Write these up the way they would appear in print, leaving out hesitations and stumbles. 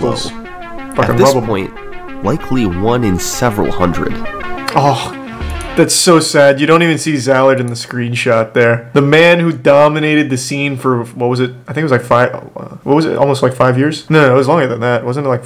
muscles. At this point, likely one in several hundred. Oh, that's so sad. You don't even see Zallard in the screenshot there. The man who dominated the scene for, what was it? I think it was like what was it? Almost like 5 years? No, it was longer than that. Wasn't it like...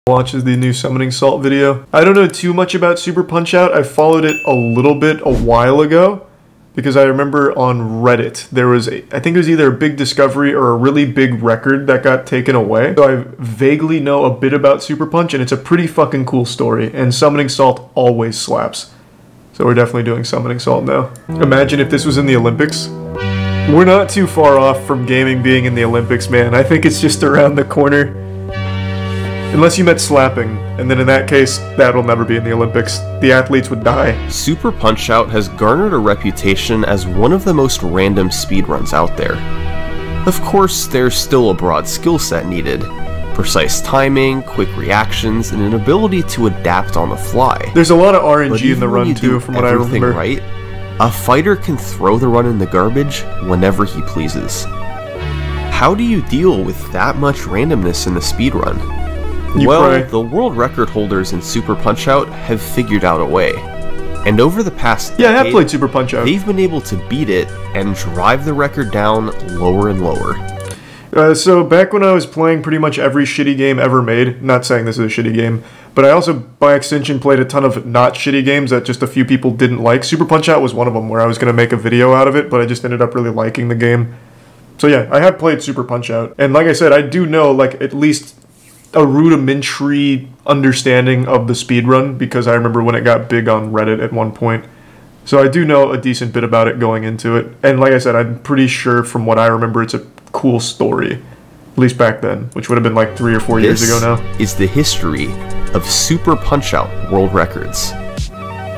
Watches the new Summoning Salt video. I don't know too much about Super Punch-Out. I followed it a little bit a while ago because I remember on Reddit there was I think it was either a big discovery or a really big record that got taken away. So I vaguely know a bit about Super Punch, and it's a pretty fucking cool story, and Summoning Salt always slaps. So we're definitely doing Summoning Salt now. Imagine if this was in the Olympics. We're not too far off from gaming being in the Olympics, man. I think it's just around the corner. Unless you meant slapping, and then in that case, that'll never be in the Olympics. The athletes would die. Super Punch-Out has garnered a reputation as one of the most random speedruns out there. Of course, there's still a broad skill set needed. Precise timing, quick reactions, and an ability to adapt on the fly. There's a lot of RNG in the run too, from what I remember. Right, a fighter can throw the run in the garbage whenever he pleases. How do you deal with that much randomness in the speedrun? Well, the world record holders in Super Punch-Out have figured out a way. And over the past decade, I have played Super Punch-Out. They've been able to beat it and drive the record down lower and lower. So back when I was playing pretty much every shitty game ever made, not saying this is a shitty game, but I also, by extension, played a ton of not shitty games that just a few people didn't like. Super Punch-Out was one of them, where I was going to make a video out of it, but I just ended up really liking the game. So yeah, I have played Super Punch-Out. And like I said, I do know, like, at least a rudimentary understanding of the speedrun, because I remember when it got big on Reddit at one point. So I do know a decent bit about it going into it. And like I said, I'm pretty sure from what I remember, it's a cool story. At least back then, which would have been like 3 or 4 years ago now. This is the history of Super Punch-Out world records.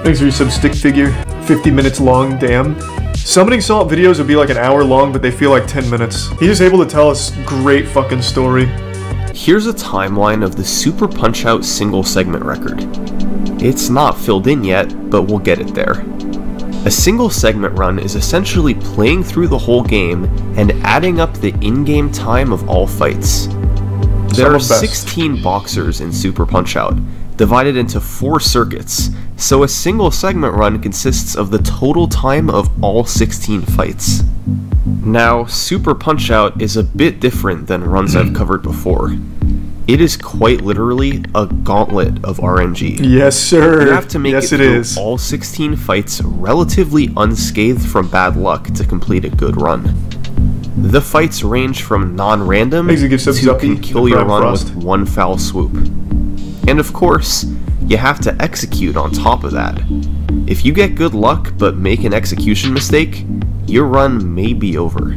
Thanks for your sub stick figure. 50 minutes long, damn. Summoning Salt videos would be like an hour long, but they feel like 10 minutes. He's just able to tell us great fucking story. Here's a timeline of the Super Punch-Out single segment record. It's not filled in yet, but we'll get it there. A single segment run is essentially playing through the whole game and adding up the in-game time of all fights. There are 16 boxers in Super Punch-Out, divided into 4 circuits, so a single segment run consists of the total time of all 16 fights. Now, Super Punch-Out is a bit different than runs I've covered before. It is quite literally a gauntlet of RNG. Yes, sir. You have to make it through all 16 fights relatively unscathed from bad luck to complete a good run. The fights range from non-random to can kill your run with one foul swoop. And of course, you have to execute on top of that. If you get good luck but make an execution mistake, your run may be over.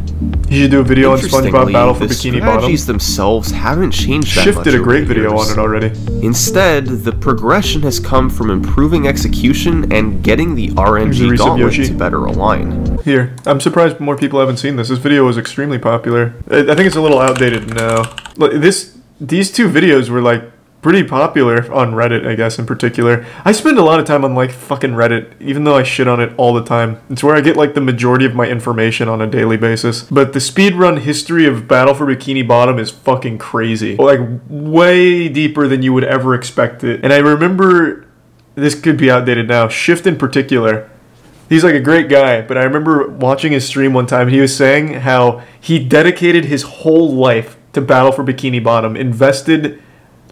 You should do a video on SpongeBob Battle for Bikini Bottom. The strategies themselves haven't changed that much. Shift did a great video on it already. Instead, the progression has come from improving execution and getting the RNG gauntlet to better align. Here, I'm surprised more people haven't seen this. This video was extremely popular. I think it's a little outdated now. These 2 videos were like pretty popular on Reddit, I guess, in particular. I spend a lot of time on, like, fucking Reddit, even though I shit on it all the time. It's where I get, like, the majority of my information on a daily basis. But the speedrun history of Battle for Bikini Bottom is fucking crazy. Like, way deeper than you would ever expect it. And I remember, this could be outdated now, Shift in particular. He's, like, a great guy, but I remember watching his stream one time, and he was saying how he dedicated his whole life to Battle for Bikini Bottom, invested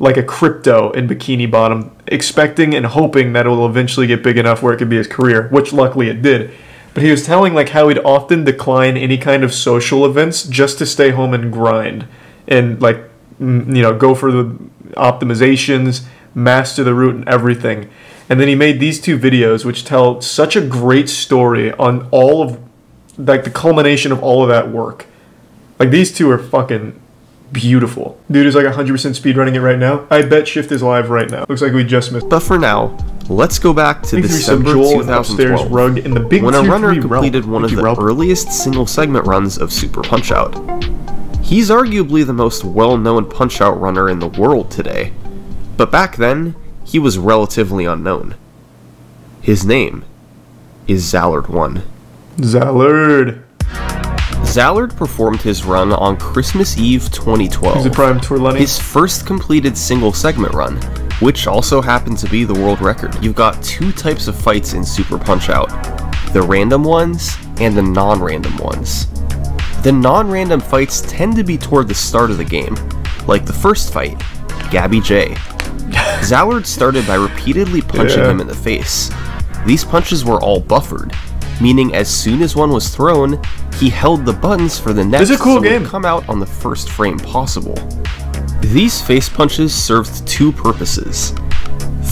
like a crypto in Bikini Bottom, expecting and hoping that it will eventually get big enough where it could be his career, which luckily it did. But he was telling like how he'd often decline any kind of social events just to stay home and grind and like, you know, go for the optimizations, master the route and everything. And then he made these 2 videos which tell such a great story on all of like the culmination of all of that work. Like these 2 are fucking beautiful. Dude is like 100% speedrunning it right now. I bet Shift is live right now. Looks like we just missed. But for now, let's go back to December 2012, rug in the big when a runner completed one of the earliest single segment runs of Super Punch-Out. He's arguably the most well-known Punch-Out runner in the world today, but back then, he was relatively unknown. His name is Zallard1. Zallard. Zallard performed his run on Christmas Eve 2012. He's a prime tour Lenny. His first completed single segment run, which also happened to be the world record. You've got two types of fights in Super Punch-Out: the random ones and the non-random ones. The non-random fights tend to be toward the start of the game, like the first fight, Gabby J. Zallard started by repeatedly punching him in the face. These punches were all buffered, meaning as soon as one was thrown, he held the buttons for the next so it would come out on the first frame possible. These face punches served two purposes.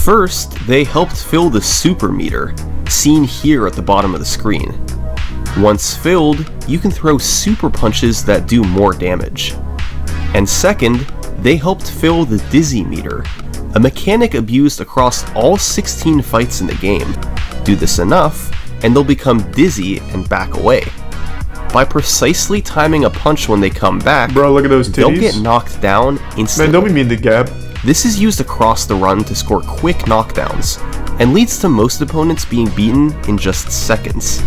First, they helped fill the super meter, seen here at the bottom of the screen. Once filled, you can throw super punches that do more damage. And second, they helped fill the dizzy meter, a mechanic abused across all 16 fights in the game. Do this enough, and they'll become dizzy and back away. By precisely timing a punch when they come back, bro, look at those titties. They'll get knocked down instantly. Man, don't be mean to Gab. This is used across the run to score quick knockdowns, and leads to most opponents being beaten in just seconds.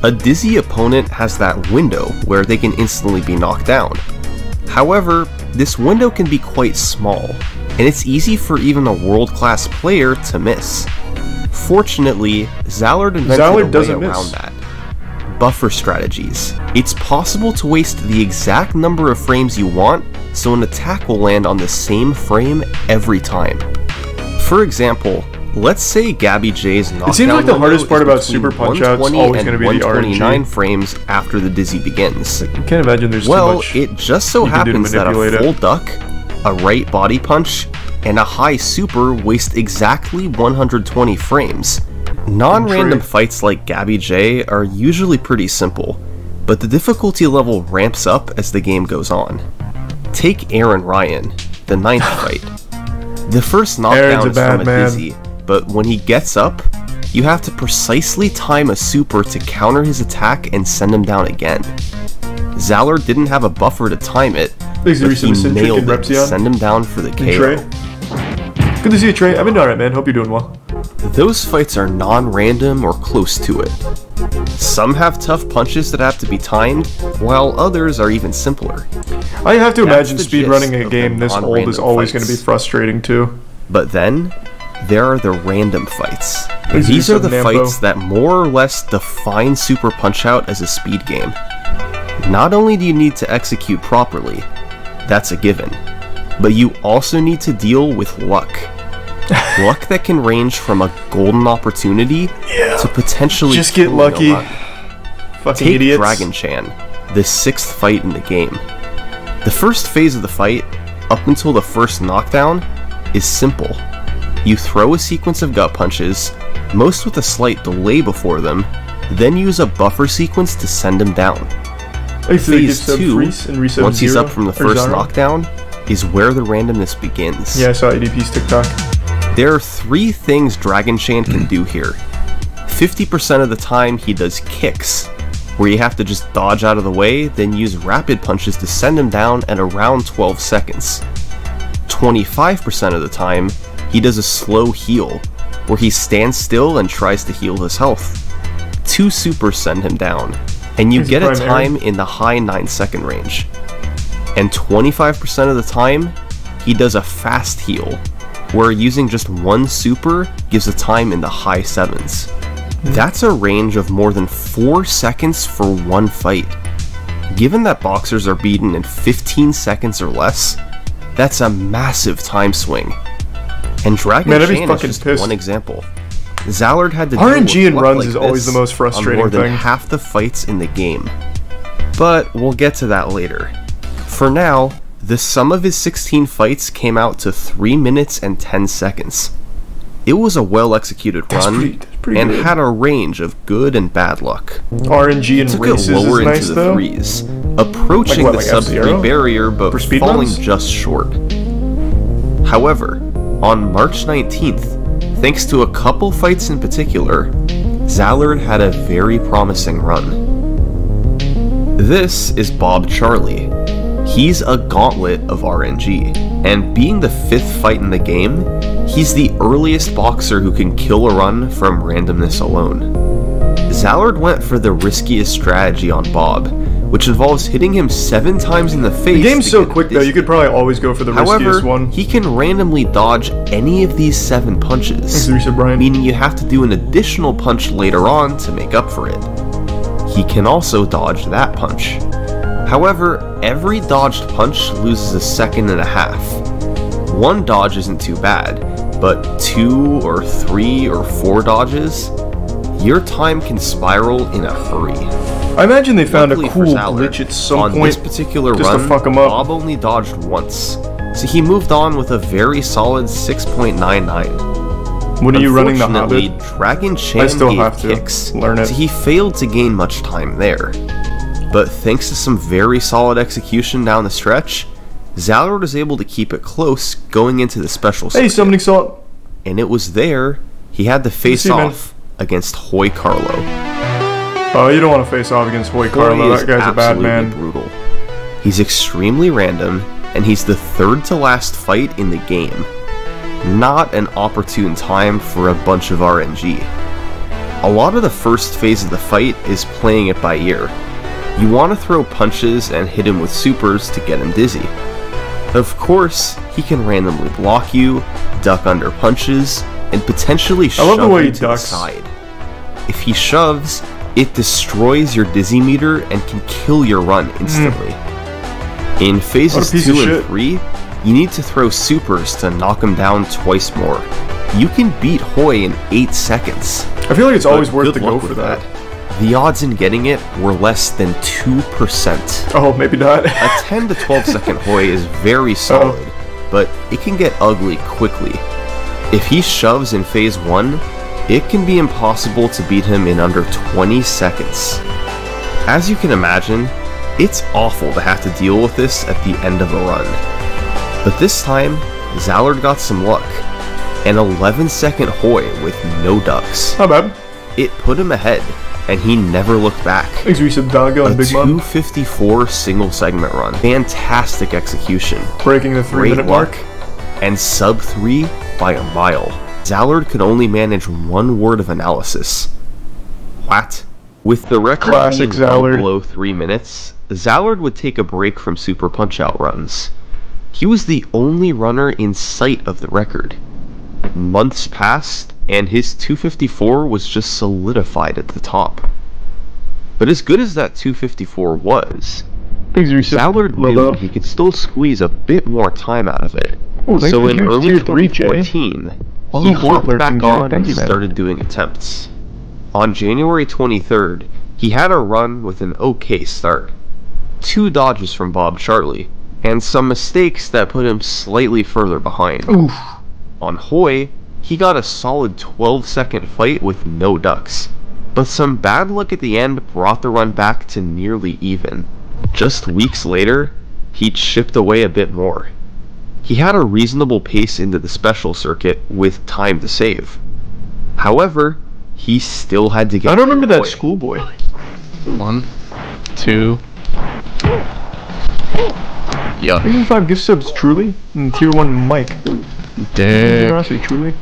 A dizzy opponent has that window where they can instantly be knocked down. However, this window can be quite small, and it's easy for even a world-class player to miss. Fortunately, Zallard invented a way around that. Buffer strategies. It's possible to waste the exact number of frames you want, so an attack will land on the same frame every time. For example, let's say Gabby J's knockdown. It seems like the hardest part about Super Punch-Out is always going to be the RNG. 129 frames after the dizzy begins. I can't imagine there's too much. Well, it just so happens that a full duck, a right body punch, and a high super waste exactly 120 frames. Non-random fights like Gabby J are usually pretty simple, but the difficulty level ramps up as the game goes on. Take Aaron Ryan, the 9th fight. The first knockdown is from a dizzy, but when he gets up, you have to precisely time a super to counter his attack and send him down again. Zallard didn't have a buffer to time it, but he nailed it to send him down for the KO. Good to see you, Trey. I've been alright, man. Hope you're doing well. Those fights are non-random or close to it. Some have tough punches that have to be timed, while others are even simpler. I have to imagine speedrunning a game this old is always going to be frustrating too. But then, there are the random fights. These are the fights that more or less define Super Punch-Out as a speed game. Not only do you need to execute properly, that's a given, but you also need to deal with luck. Luck that can range from a golden opportunity to potentially just get lucky. Fucking Take idiots. Dragon Chan, the 6th fight in the game. The first phase of the fight, up until the first knockdown, is simple. You throw a sequence of gut punches, most with a slight delay before them, then use a buffer sequence to send him down. Phase 2, once he's up from the first knockdown, is where the randomness begins. Yeah, I saw ADP's TikTok. There are 3 things Dragon Chan can do here. 50% of the time he does kicks, where you have to just dodge out of the way, then use rapid punches to send him down at around 12 seconds. 25% of the time, he does a slow heal, where he stands still and tries to heal his health. 2 supers send him down, and you get a time in the high 9-second range. And 25% of the time, he does a fast heal, where using just 1 super gives a time in the high 7s. That's a range of more than 4 seconds for 1 fight. Given that boxers are beaten in 15 seconds or less, that's a massive time swing. And Dragon Chan is just one example. Zallard had to deal RNG with and runs like is always the most frustrating on more than thing. half the fights in the game. But we'll get to that later. For now, the sum of his 16 fights came out to 3 minutes and 10 seconds. It was a well-executed run, and had a range of good and bad luck. RNG and races is lower nice, into the though. 3s, approaching the sub-3 barrier, but falling just short. However, on March 19th, thanks to a couple fights in particular, Zallard had a very promising run. This is Bob Charlie. He's a gauntlet of RNG, and being the 5th fight in the game, he's the earliest boxer who can kill a run from randomness alone. Zallard went for the riskiest strategy on Bob, which involves hitting him 7 times in the face. The game's so quick though, you could probably always go for the riskiest one. However, he can randomly dodge any of these 7 punches, meaning you have to do an additional punch later on to make up for it. He can also dodge that punch. However, every dodged punch loses a second and a half. 1 dodge isn't too bad, but 2 or 3 or 4 dodges, your time can spiral in a hurry. I imagine they found a cool glitch at some point on this particular just run, to fuck him up. Bob only dodged once, so he moved on with a very solid 6.99. When are you running the Unfortunately, Hobbit? Dragon Chan I still gave have to kicks, learn it. so he failed to gain much time there. But thanks to some very solid execution down the stretch, Zalard was able to keep it close going into the special circuit. Hey, summoning salt. And it was there he had to face off against Hoy Carlo. Oh, you don't want to face off against Hoy Carlo. That guy's a bad man. Brutal. He's extremely random, and he's the 3rd to last fight in the game. Not an opportune time for a bunch of RNG. A lot of the first phase of the fight is playing it by ear. You want to throw punches and hit him with supers to get him dizzy. Of course, he can randomly block you, duck under punches, and potentially shove you to the side. If he shoves, it destroys your dizzy meter and can kill your run instantly. In phases 2 and 3, you need to throw supers to knock him down twice more. You can beat Hoy in 8 seconds. I feel like it's always worth to go for that. The odds in getting it were less than 2%. Oh, maybe not. A 10 to 12 second Hoy is very solid, but it can get ugly quickly. If he shoves in phase 1, it can be impossible to beat him in under 20 seconds. As you can imagine, it's awful to have to deal with this at the end of a run. But this time, Zalard got some luck. An 11-second Hoy with no ducks. Not bad. It put him ahead, and he never looked back. Thanks, we said Doggo and a Big Mom. 254 single segment run. Fantastic execution. Breaking the 3-minute mark. And sub 3 by a mile. Zalard could only manage 1 word of analysis. What? With the record Classic being Zalard. below 3 minutes, Zalard would take a break from Super Punch-Out runs. He was the only runner in sight of the record. Months passed, and his 254 was just solidified at the top. But as good as that 254 was, Zalard knew he could still squeeze a bit more time out of it. So in early 2014, he hopped back on and started doing attempts. On January 23rd, he had a run with an okay start. 2 dodges from Bob Charlie, and some mistakes that put him slightly further behind. Oof. On Hoy, he got a solid 12-second fight with no ducks, but some bad luck at the end brought the run back to nearly even. Just weeks later, he chipped away a bit more. He had a reasonable pace into the special circuit with time to save. However, he still had to get... I don't remember that schoolboy. 1, 2... Yeah. 5 gift subs, truly? And tier 1 Mike. Dick. Truly?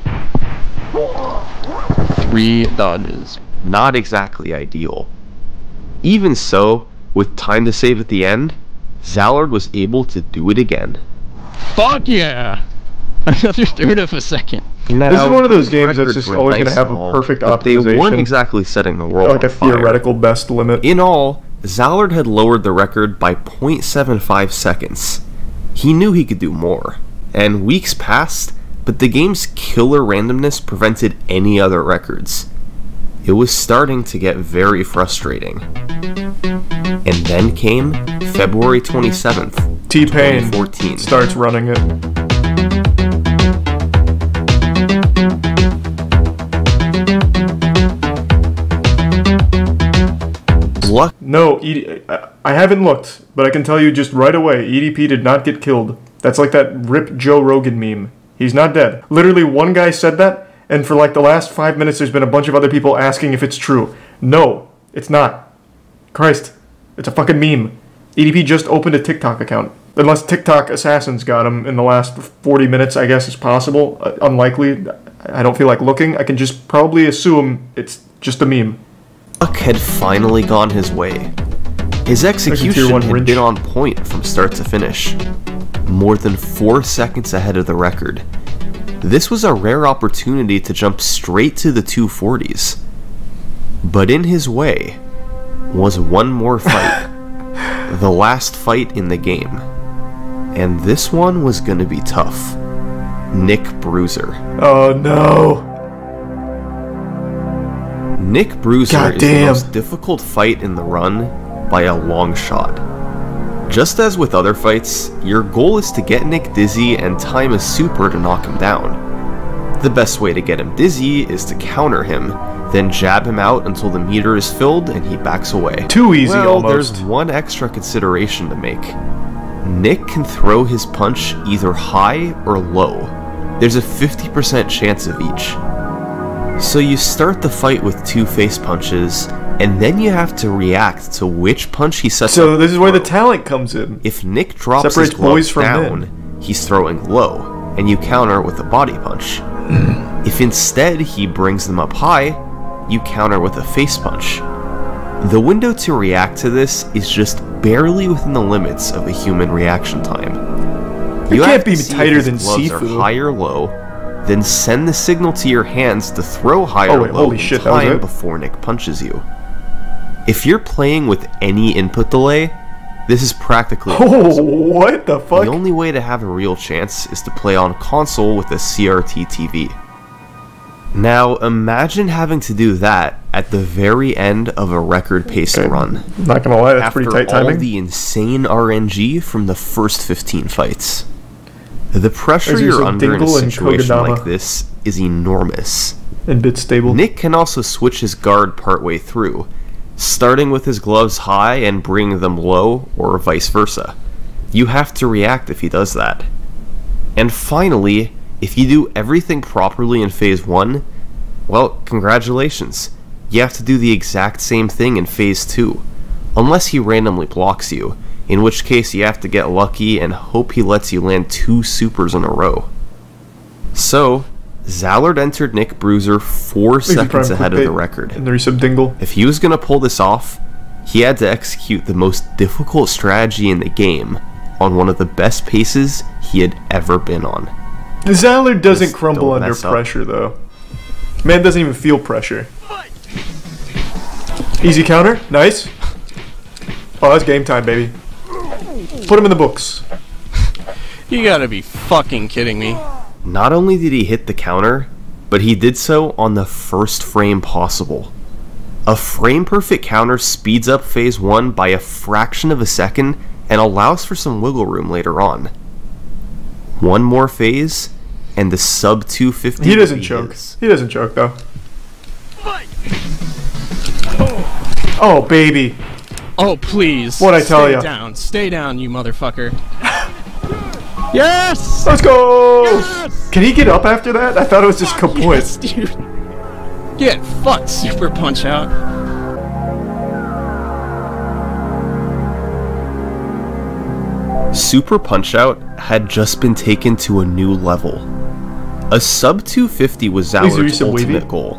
3 dodges. Not exactly ideal. Even so, with time to save at the end, Zalard was able to do it again. Fuck yeah! Another third of a second. Now, this is one of those games that's just always going to have a perfect optimization. They weren't exactly setting the world like a theoretical best limit. In all, Zalard had lowered the record by 0.75 seconds. He knew he could do more, and weeks passed, but the game's killer randomness prevented any other records. It was starting to get very frustrating. And then came February 27th, T-Pain 2014. Starts running it. Luck. No, I haven't looked, but I can tell you just right away, EDP did not get killed. That's like that Rip Joe Rogan meme. He's not dead. Literally, one guy said that, and for like the last 5 minutes, there's been a bunch of other people asking if it's true. No, it's not. Christ, it's a fucking meme. EDP just opened a TikTok account. Unless TikTok assassins got him in the last 40 minutes, I guess is possible. Unlikely. I don't feel like looking. I can just probably assume it's just a meme. Luck had finally gone his way. His tier execution one had wrench. been on point from start to finish, more than 4 seconds ahead of the record. This was a rare opportunity to jump straight to the 240s. But in his way was one more fight, the last fight in the game. And this one was gonna be tough. Nick Bruiser. Oh no. Nick Bruiser is the Goddamn. most difficult fight in the run by a long shot. Just as with other fights, your goal is to get Nick dizzy and time a super to knock him down. The best way to get him dizzy is to counter him, then jab him out until the meter is filled and he backs away. Too easy well, almost. There's one extra consideration to make. Nick can throw his punch either high or low. There's a 50% chance of each. So you start the fight with 2 face punches, and then you have to react to which punch he sets up. So this is where the to throw. talent comes in. If Nick drops Separates his glove boys from down, men. he's throwing low, and you counter with a body punch. If instead he brings them up high, you counter with a face punch. The window to react to this is just barely within the limits of a human reaction time. It You can't have to be see if tighter his than gloves are Sifu. high or low, then send the signal to your hands to throw high Oh, or wait, low holy in shit, that was time it? before Nick punches you. If you're playing with any input delay, this is practically Oh, impossible. what the fuck? The only way to have a real chance is to play on console with a CRT TV. Now, imagine having to do that at the very end of a record-paced Okay. run. Not gonna lie, that's After pretty tight all timing. the insane RNG from the first 15 fights. The pressure There's you're some under in a Dingle and situation Kogadama. like this is enormous. And bit stable. Nick can also switch his guard partway through, starting with his gloves high and bringing them low, or vice versa. You have to react if he does that. And finally, if you do everything properly in Phase 1, well, congratulations. You have to do the exact same thing in Phase 2, unless he randomly blocks you, in which case you have to get lucky and hope he lets you land 2 supers in a row. So, Zallard entered Nick Bruiser 4 seconds ahead of the record. And there's some Dingle. If he was going to pull this off, he had to execute the most difficult strategy in the game on one of the best paces he had ever been on. Zallard doesn't Just crumble don't under mess up. pressure, though. Man doesn't even feel pressure. Easy counter. Nice. Oh, that's game time, baby. Put him in the books. You gotta be fucking kidding me. Not only did he hit the counter, but he did so on the first frame possible. A frame-perfect counter speeds up Phase 1 by a fraction of a second and allows for some wiggle room later on. One more phase, and the sub 250 He will doesn't be choke. his. He doesn't choke, though. Oh, baby. Oh, please. What'd I tell ya? Stay down. Stay down, you motherfucker. Yes! Let's go! Yes! Can he get up after that? I thought it was just kaput. Yes, dude. Get fucked, Super Punch Out. Super Punch-Out had just been taken to a new level. A sub 250 was Please do Zallard's some wavy. ultimate goal,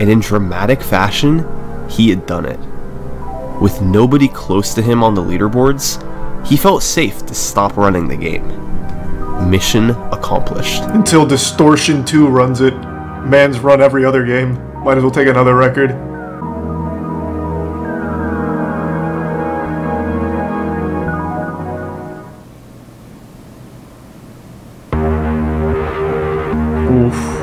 and in dramatic fashion, he had done it. With nobody close to him on the leaderboards, he felt safe to stop running the game. Mission accomplished. Until Distortion 2 runs it. Man's run every other game. Might as well take another record. Oof.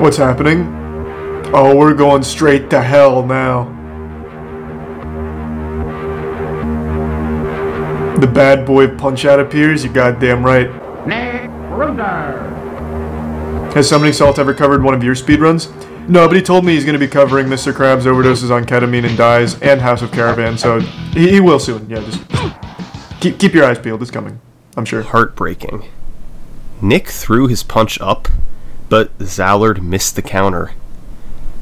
What's happening? Oh, we're going straight to hell now. The bad boy Punch-Out appears? You goddamn right. Nick Bruiser. Has Summoning Salt ever covered one of your speedruns? No, but he told me he's going to be covering Mr. Krabs overdoses on ketamine and dies and House of Caravan, so he will soon. Yeah, just keep your eyes peeled. It's coming, I'm sure. Heartbreaking. Nick threw his punch up, but Zallard missed the counter.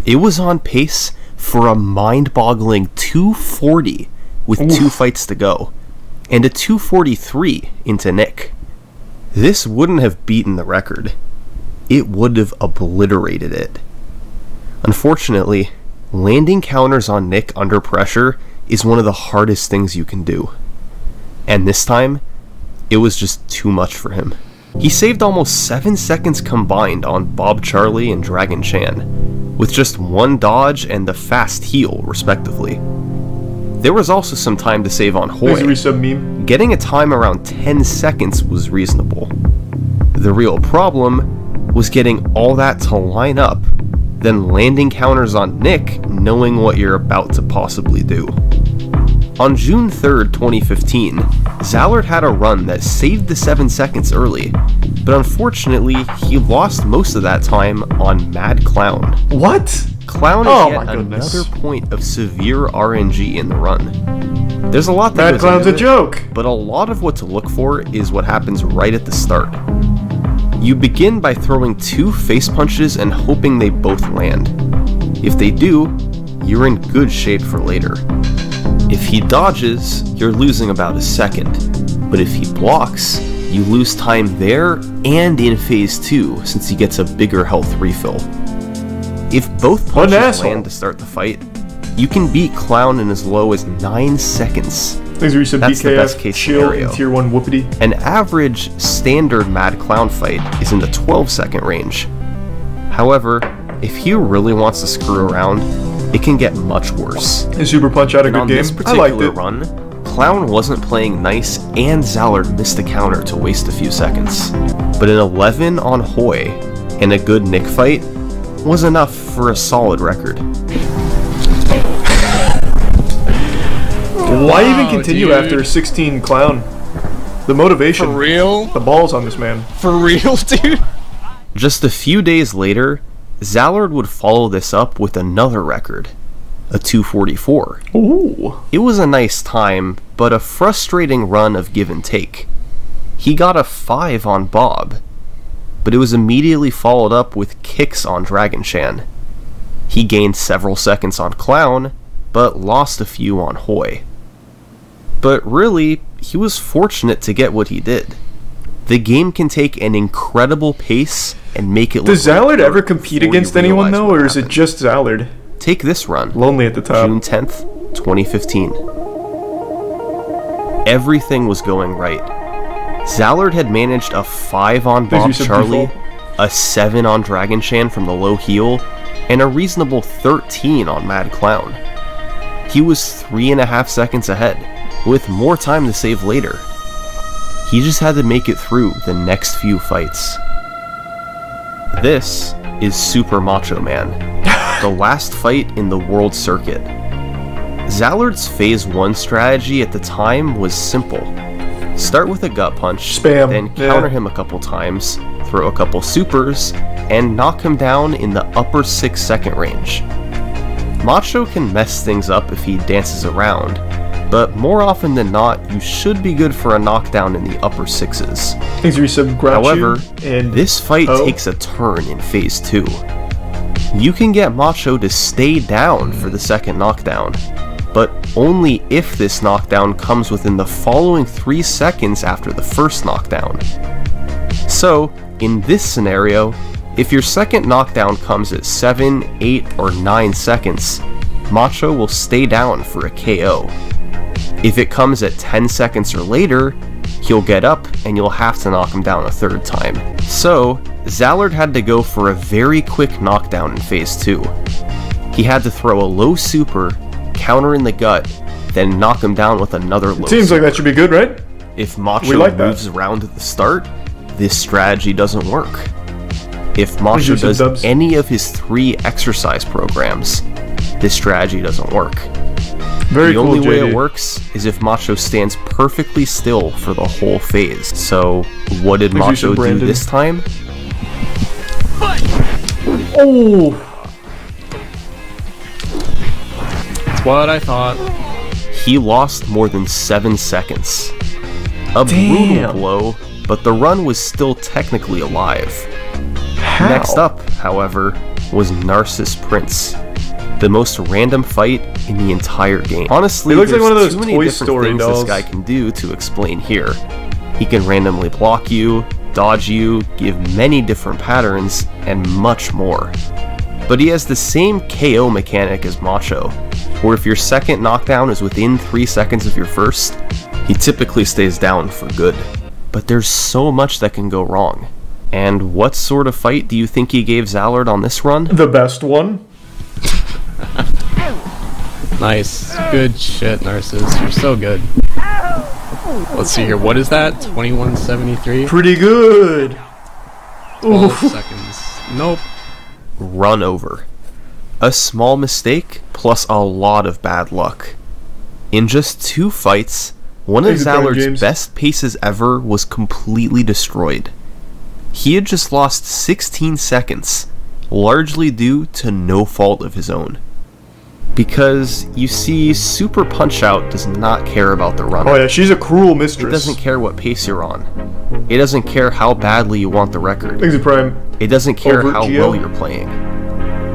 It was on pace for a mind-boggling 240 with 2 fights to go, and a 243 into Nick. This wouldn't have beaten the record. It would have obliterated it. Unfortunately, landing counters on Nick under pressure is one of the hardest things you can do. And this time, it was just too much for him. He saved almost 7 seconds combined on Bob Charlie and Dragon Chan, with just 1 dodge and the fast heal, respectively. There was also some time to save on Hoi. Getting a time around 10 seconds was reasonable. The real problem was getting all that to line up, then landing counters on Nick knowing what you're about to possibly do. On June 3rd, 2015, Zallard had a run that saved the 7 seconds early, but unfortunately, he lost most of that time on Mad Clown. What? Clown is yet another point of severe RNG in the run. There's a lot that Mad Clown's a joke! But a lot of what to look for is what happens right at the start. You begin by throwing 2 face punches and hoping they both land. If they do, you're in good shape for later. If he dodges, you're losing about a second, but if he blocks, you lose time there and in phase 2 since he gets a bigger health refill. If both punches land to start the fight, you can beat Clown in as low as 9 seconds. That's the best case scenario. Tier 1 whoopity. An average standard Mad Clown fight is in the 12-second range. However, if he really wants to screw around, it can get much worse. And Super Punch had a good game. This particular run, Clown wasn't playing nice and Zallard missed a counter to waste a few seconds. But an 11 on Hoi and a good Nick fight was enough for a solid record. Why even continue after 16 Clown? The motivation. For real? The balls on this man. For real, dude? Just a few days later, Zallard would follow this up with another record, a 244. Ooh. It was a nice time, but a frustrating run of give and take. He got a 5 on Bob, but it was immediately followed up with kicks on Dragon Chan. He gained several seconds on Clown, but lost a few on Hoi. But really, he was fortunate to get what he did. The game can take an incredible pace and make it look Does Zallard ever compete against anyone though, or is it just Zallard? Take this run. Lonely at the top. June 10th, 2015. Everything was going right. Zallard had managed a 5 on Bob Charlie, a 7 on Dragon Chan from the low heel, and a reasonable 13 on Mad Clown. He was 3.5 seconds ahead, with more time to save later. He just had to make it through the next few fights. This is Super Macho Man, the last fight in the World Circuit. Zallard's Phase 1 strategy at the time was simple. Start with a gut punch, spam, then counter him a couple times, throw a couple supers, and knock him down in the upper 6-second range. Macho can mess things up if he dances around, but more often than not, you should be good for a knockdown in the upper 6s. However, this fight takes a turn in Phase 2. You can get Macho to stay down for the second knockdown, but only if this knockdown comes within the following 3 seconds after the first knockdown. So, in this scenario, if your second knockdown comes at 7, 8, or 9 seconds, Macho will stay down for a KO. If it comes at 10 seconds or later, he'll get up and you'll have to knock him down a third time. So, Zallard had to go for a very quick knockdown in Phase 2. He had to throw a low super, counter in the gut, then knock him down with another low Seems super. like that should be good, right? If Macho moves around at the start, this strategy doesn't work. If Macho does any of his 3 exercise programs, this strategy doesn't work. The only way it works is if Macho stands perfectly still for the whole phase. So, what did Macho do this time? Oh! That's what I thought. He lost more than 7 seconds. A brutal blow, but the run was still technically alive. How? Next up, however, was Narcissus Prince. The most random fight in the entire game. Honestly, It looks like there's one of those too many Toy different Story things dolls. this guy can do to explain here. He can randomly block you, dodge you, give many different patterns, and much more. But he has the same KO mechanic as Macho, where if your second knockdown is within 3 seconds of your first, he typically stays down for good. But there's so much that can go wrong. And what sort of fight do you think he gave Zallard on this run? The best one. Nice. Good shit, Narcissus. You're so good. Let's see here. What is that? 2173? Pretty good. 12 seconds. Nope. Run over. A small mistake plus a lot of bad luck. In just 2 fights, one of Thanks for playing, Zallard's James. best paces ever was completely destroyed. He had just lost 16 seconds, largely due to no fault of his own. Because, you see, Super Punch-Out does not care about the runner. Oh yeah, she's a cruel It mistress. doesn't care what pace you're on. It doesn't care how badly you want the record. Thanks for Prime. It doesn't care Overt how Geo. well you're playing.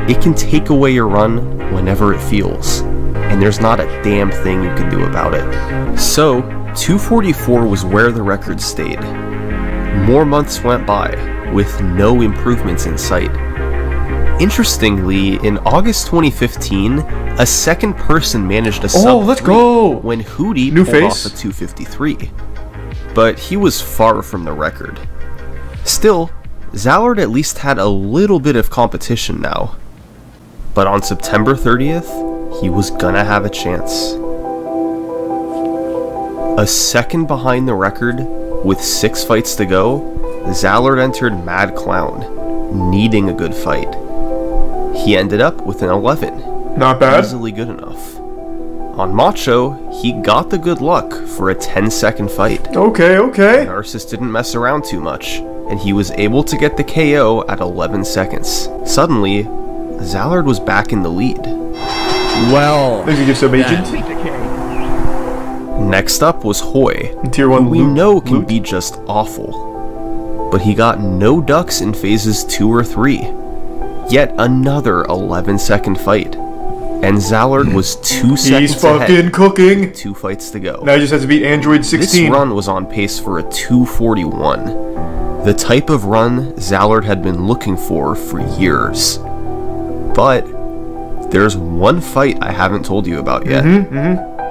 It can take away your run whenever it feels, and there's not a damn thing you can do about it. So, 244 was where the record stayed. More months went by, with no improvements in sight. Interestingly, in August 2015, a second person managed a sub let's 3 go! when Hootie New pulled face? off a 253. But he was far from the record. Still, Zallard at least had a little bit of competition now. But on September 30th, he was gonna have a chance. A second behind the record, with 6 fights to go, Zallard entered Mad Clown, needing a good fight. He ended up with an 11, Not bad. easily good enough. On Macho, he got the good luck for a 10-second fight. Okay. Narcissus didn't mess around too much, and he was able to get the KO at 11 seconds. Suddenly, Zallard was back in the lead. Well. Thanks for gift sub agent. Next up was Hoy, Tier who 1 we loot. know can loot. be just awful. But he got no ducks in phases 2 or 3. Yet another 11-second fight. And Zallard was 2 seconds He's fucking ahead. cooking. 2 fights to go. Now he just has to beat Android 16. This run was on pace for a 241. The type of run Zallard had been looking for years. But there's one fight I haven't told you about yet.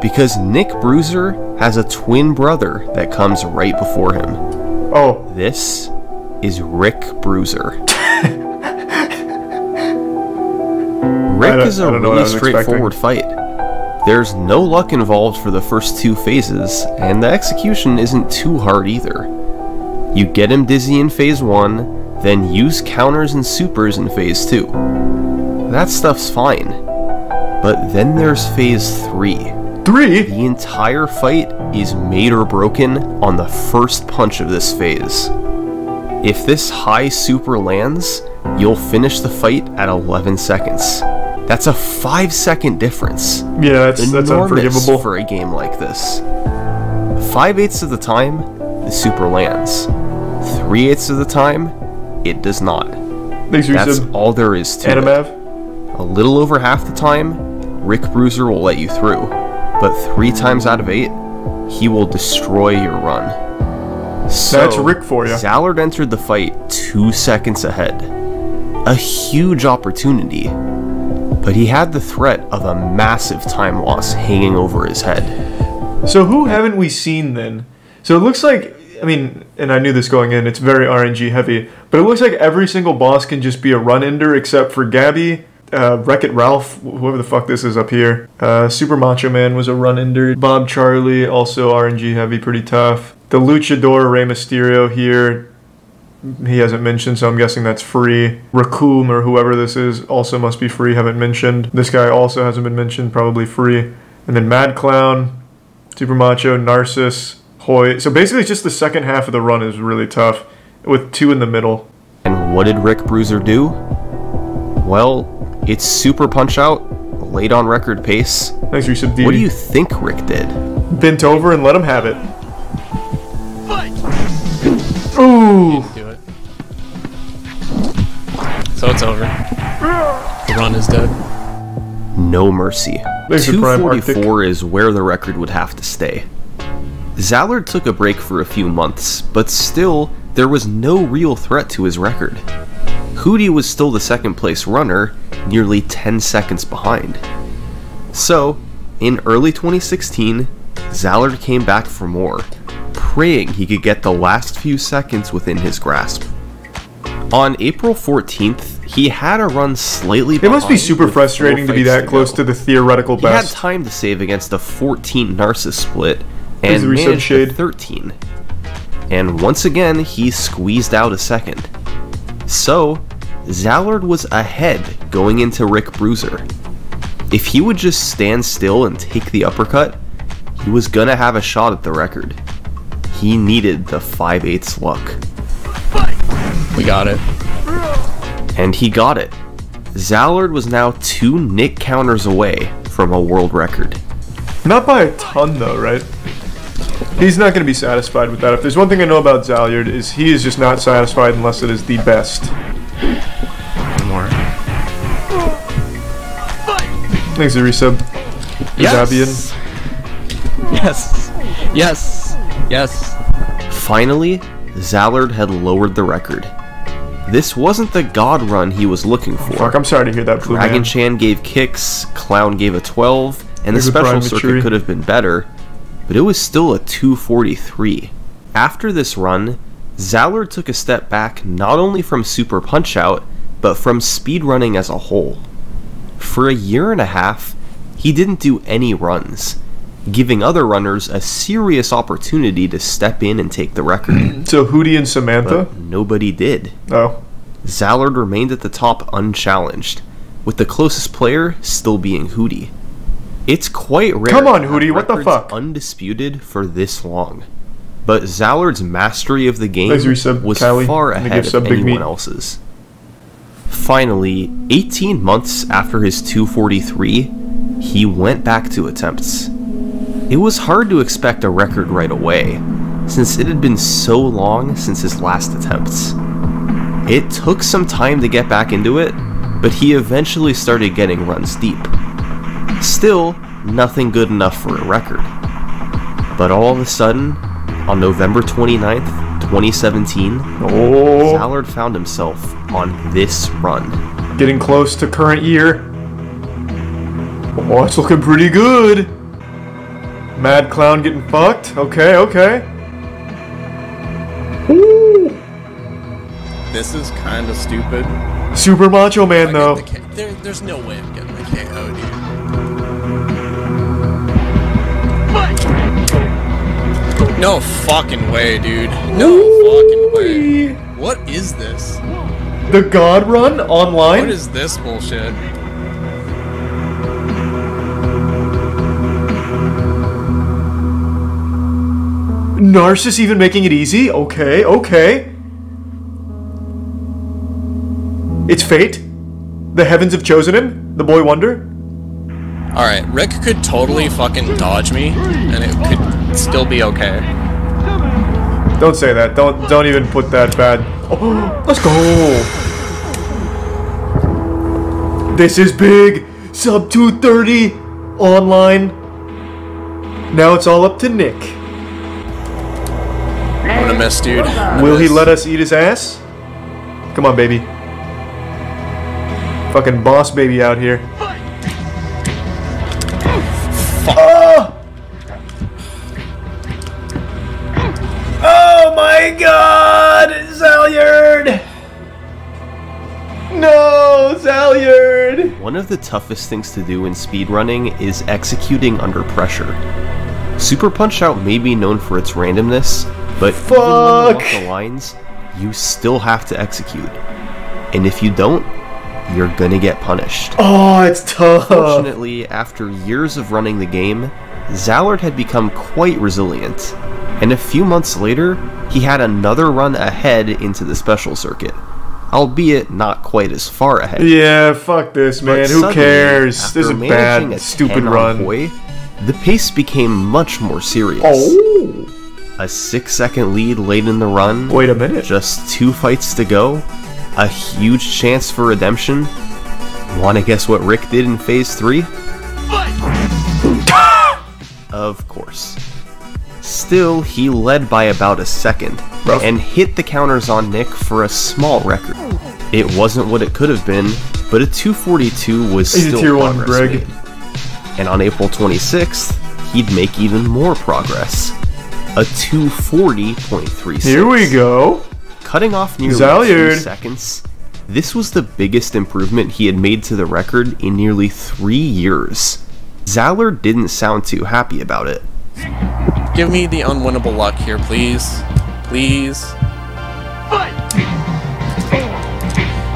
Because Nick Bruiser has a twin brother that comes right before him. Oh, This is Rick Bruiser. Rick is a I don't know what I really was straightforward fight. There's no luck involved for the first 2 phases, and the execution isn't too hard either. You get him dizzy in phase 1, then use counters and supers in phase 2. That stuff's fine. But then there's phase 3. 3? The entire fight is made or broken on the first punch of this phase. If this high super lands, you'll finish the fight at 11 seconds. That's a 5-second difference. Yeah, that's Enormous unforgivable. for a game like this. 5/8 of the time, the super lands. 3/8 of the time, it does not. Thanks for That's sub. all there is to it. Animav. A little over half the time, Rick Bruiser will let you through, but 3 times out of 8, he will destroy your run. So, That's Rick for ya. Zallard entered the fight 2 seconds ahead. A huge opportunity, but he had the threat of a massive time loss hanging over his head. So who haven't we seen then? So it looks like, I mean, and I knew this going in, it's very RNG heavy, but it looks like every single boss can just be a run-ender except for Gabby, Wreck-It Ralph, whoever the fuck this is up here. Super Macho Man was a run-ender. Bob Charlie, also RNG heavy, pretty tough. The Luchador Rey Mysterio here, he hasn't mentioned, so I'm guessing that's free. Raccoon, or whoever this is, also must be free, haven't mentioned. This guy also hasn't been mentioned, probably free. And then Mad Clown, Super Macho, Narcissus, Hoy. So basically just the second half of the run is really tough, with 2 in the middle. And what did Rick Bruiser do? Well, it's Super Punch-Out, late on record pace. Thanks for your sub, What do you think Rick did? Bent over and let him have it. Ooh! Do it. So it's over. The run is dead. no mercy. Thanks for Prime Arctic. 244 is where the record would have to stay. Zallard took a break for a few months, but still, there was no real threat to his record. Hootie was still the second place runner, nearly 10 seconds behind. So, in early 2016, Zallard came back for more, praying he could get the last few seconds within his grasp. On April 14th, he had a run slightly It behind. must be super with frustrating to 4 be fights that close go. to the theoretical He had best. time to save against a 14 Narcissus split There's and the resub managed a shade. 13. And once again, he squeezed out a second. So, Zallard was ahead going into Rick Bruiser. If he would just stand still and take the uppercut, he was gonna have a shot at the record. He needed the 5/8 luck. We got it. And he got it. Zallard was now 2 Nick counters away from a world record. Not by a ton though, right? He's not going to be satisfied with that. If there's one thing I know about Zallard, is he is just not satisfied unless it is the best. More. Thanks, resub. Zabian. Yes. Yes. Yes. Finally, Zallard had lowered the record. This wasn't the god run he was looking for. Fuck, I'm sorry to hear that, Blue Dragon Man. Chan gave kicks, Clown gave a 12, and the Here's a special Prime circuit Maturity. could have been better, but it was still a 243. After this run, Zallard took a step back not only from Super Punch-Out, but from speedrunning as a whole. For a year and a half, he didn't do any runs, giving other runners a serious opportunity to step in and take the record. So Hootie and Samantha? But nobody did. Oh. Zallard remained at the top unchallenged, with the closest player still being Hootie. It's quite rare. Come on, to have Hootie, what the records fuck? Undisputed for this long. But Zallard's mastery of the game Thanks, resub, was Callie. far And ahead give of sub Big anyone Meat. else's. Finally, 18 months after his 243, he went back to attempts. It was hard to expect a record right away, since it had been so long since his last attempts. It took some time to get back into it, but he eventually started getting runs deep. Still, nothing good enough for a record. But all of a sudden, on November 29th, 2017, Oh. Zallard found himself on this run. Getting close to current year. Oh, it's looking pretty good. Mad Clown getting fucked. Okay, okay. Ooh. This is kind of stupid. Super Macho Man, I though. get the there's no way I'm getting the KO, dude. No fucking way, dude. No fucking way. What is this? The God Run What online? is this bullshit? Narcissus even making it easy? Okay, okay. It's fate. The heavens have chosen him. The boy wonder. Alright, Rick could totally fucking dodge me, and it could still be okay. Don't say that. Don't even put that bad. Oh, let's go. This is big. Sub 230 online. Now it's all up to Nick. I'm gonna miss, dude. Will he let us eat his ass? Come on, baby. Fucking boss baby out here. Oh! Oh my god! Zallard! No, Zallard! One of the toughest things to do in speedrunning is executing under pressure. Super Punch-Out may be known for its randomness, but even when you walk Fuck. the lines, you still have to execute. And if you don't, you're gonna get punished. Oh, it's tough. Fortunately, after years of running the game, Zallard had become quite resilient, and a few months later, he had another run ahead into the special circuit, albeit not quite as far ahead. Yeah, fuck this, man. But Who suddenly, cares? after This is a managing bad, a stupid 10 on run. Hoi, the pace became much more serious. Oh! A 6-second lead late in the run, Wait a minute. just 2 fights to go, a huge chance for redemption. Wanna guess what Rick did in Phase 3? Of course. Still, he led by about a second, and hit the counters on Nick for a small record. It wasn't what it could have been, but a 242 was He's still a tier 1 progress Greg. made. And on April 26th, he'd make even more progress. A 240.36. Here we go. Cutting off nearly 2 Zalyard. seconds, this was the biggest improvement he had made to the record in nearly 3 years. Zalyard didn't sound too happy about it. Give me the unwinnable luck here, please. Please.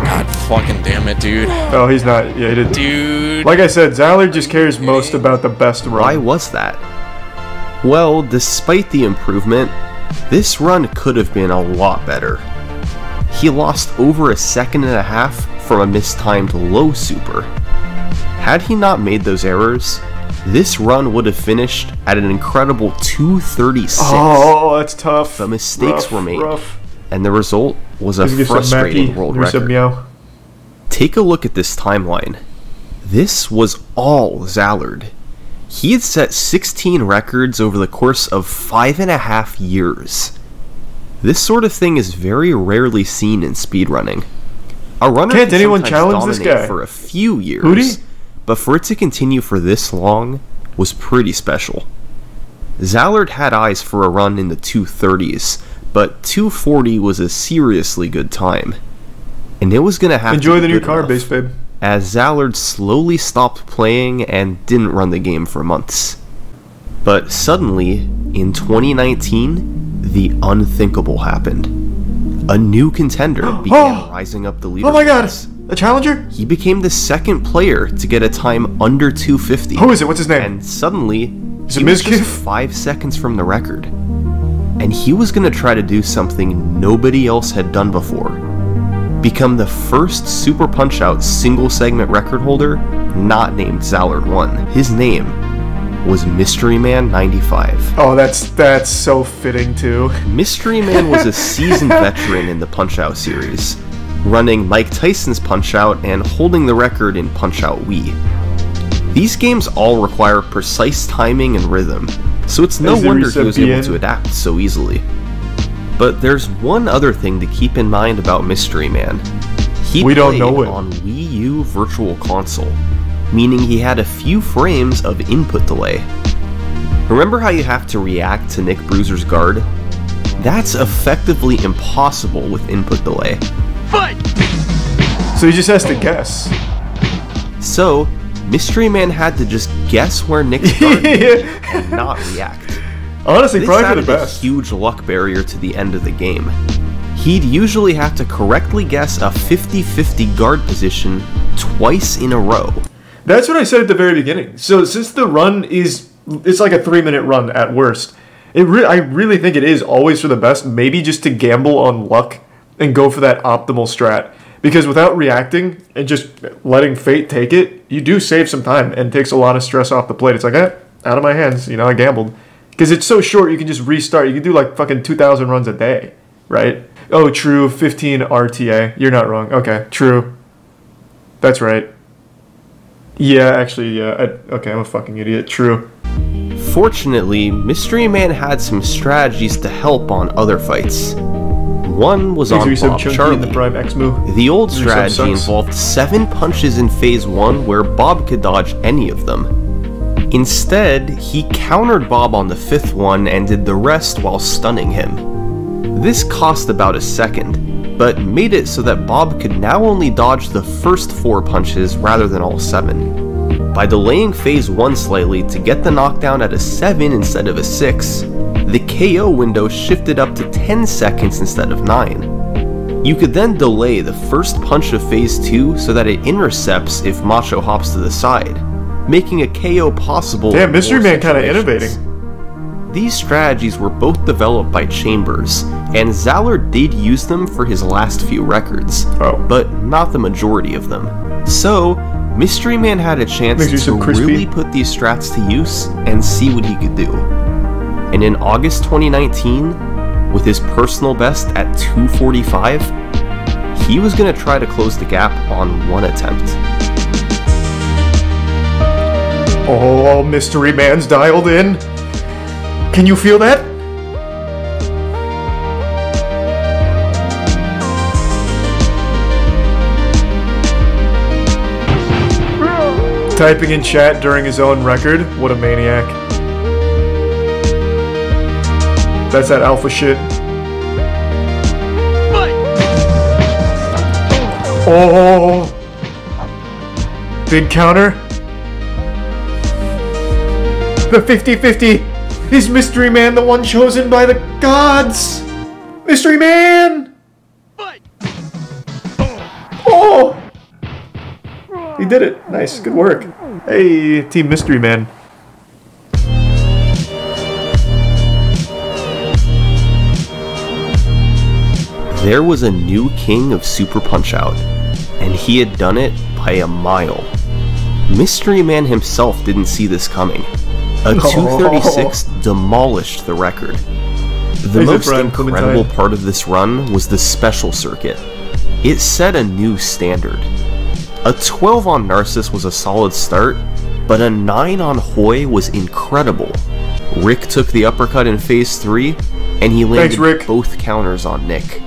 God fucking damn it, dude. Oh, he's not. Yeah, he didn't. Dude. Like I said, Zalyard just cares most about the best run. Why was that? Well, despite the improvement, this run could have been a lot better. He lost over a second and a half from a mistimed low super. Had he not made those errors, this run would have finished at an incredible 236. Oh, that's tough. But mistakes were made, Rough. and the result was a Give some frustrating Mackie, world give some record. meow. Take a look at this timeline. This was all Zalyard. He had set 16 records over the course of 5.5 years. This sort of thing is very rarely seen in speedrunning. A runner Can't can anyone sometimes challenge this dominate guy? for a few years, Hootie? but for it to continue for this long was pretty special. Zalyard had eyes for a run in the 230s, but 240 was a seriously good time. And it was going to have Enjoy to the be new good car enough, base, babe. as Zalyard slowly stopped playing and didn't run the game for months. But suddenly, in 2019, the unthinkable happened. A new contender began rising up the leaderboards. Oh my god! A challenger? He became the second player to get a time under 250. Who is it? What's his name? And suddenly, Is it he was Mizkif? just 5 seconds from the record. And he was going to try to do something nobody else had done before. Become the first Super Punch-Out single-segment record holder not named Zalyard 1. His name was Mystery Man 95. Oh, that's so fitting too. Mystery Man was a seasoned veteran in the Punch-Out series, running Mike Tyson's Punch-Out and holding the record in Punch-Out Wii. These games all require precise timing and rhythm, so it's no Is the wonder he was able recipient? to adapt so easily. But there's one other thing to keep in mind about Mystery Man. He We don't played know it. on Wii U Virtual Console, meaning he had a few frames of input delay. Remember how you have to react to Nick Bruiser's guard? That's effectively impossible with input delay. So he just has to guess. So, Mystery Man had to just guess where Nick's guard is and not react. Honestly, This probably for added the a best. huge luck barrier to the end of the game. He'd usually have to correctly guess a 50-50 guard position twice in a row. That's what I said at the very beginning. So since the run it's like a 3-minute run at worst. I really think it is always for the best. Maybe just to gamble on luck and go for that optimal strat. Because without reacting and just letting fate take it, you do save some time and it takes a lot of stress off the plate. It's like, out of my hands, I gambled. Because it's so short, you can just restart. You can do like fucking 2,000 runs a day, right? Oh, true, 15 RTA. You're not wrong. Okay, true. That's right. Yeah, actually, yeah. Okay, I'm a fucking idiot. True. Fortunately, Mystery Man had some strategies to help on other fights. One was Thanks on for some Bob chunky in Charlie. the Prime X move. The old Your sub strategy sucks. involved 7 punches in Phase 1 where Bob could dodge any of them. Instead, he countered Bob on the 5th one and did the rest while stunning him. This cost about a second, but made it so that Bob could now only dodge the first 4 punches rather than all 7. By delaying Phase 1 slightly to get the knockdown at a 7 instead of a 6, the KO window shifted up to 10 seconds instead of 9. You could then delay the first punch of Phase 2 so that it intercepts if Macho hops to the side, making a KO possible. Damn, in Mystery more Man kinda situations. innovating. These strategies were both developed by Chambers, and Zalyard did use them for his last few records, Oh. but not the majority of them. So, Mystery Man had a chance Makes you to some crispy. really put these strats to use and see what he could do. And in August 2019, with his personal best at 245, he was going to try to close the gap on one attempt. Oh, Mystery Man's dialed in. Can you feel that? Typing in chat during his own record. What a maniac. That's that alpha shit. Oh! Big counter. The 50-50! Is Mystery Man the one chosen by the gods? Mystery Man! Oh! He did it. Nice. Good work. Hey, Team Mystery Man. There was a new king of Super Punch-Out, and he had done it by a mile. Mystery Man himself didn't see this coming. A 236 demolished the record. The most incredible part of this run was the special circuit. It set a new standard. A 12 on Narcissus was a solid start, but a 9 on Hoy was incredible. Rick took the uppercut in Phase 3, and he landed both counters on Nick.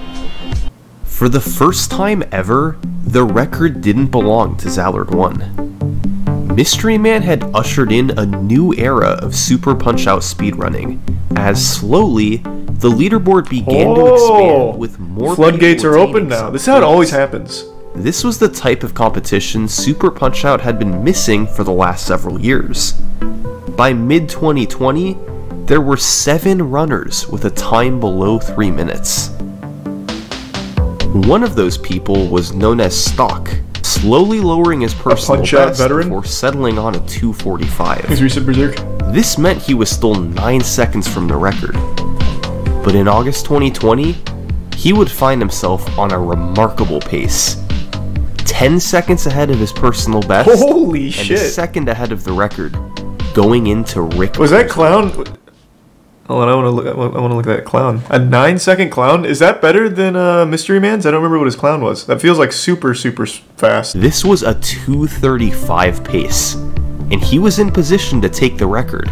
For the first time ever, the record didn't belong to Zallard 1. Mystery Man had ushered in a new era of Super Punch-Out speedrunning, as slowly, the leaderboard began to expand with more floodgates are open now. This is how it always happens. This was the type of competition Super Punch-Out had been missing for the last several years. By mid-2020, there were 7 runners with a time below 3 minutes. One of those people was known as Stock, slowly lowering his personal best before settling on a 245. This meant he was still 9 seconds from the record. But in August 2020, he would find himself on a remarkable pace. 10 seconds ahead of his personal best, holy and shit, a second ahead of the record, going into Rick. Was that clown? Oh, I want to look at that clown. A 9-second clown? Is that better than Mystery Man's? I don't remember what his clown was. That feels like super fast. This was a 2:35 pace, and he was in position to take the record.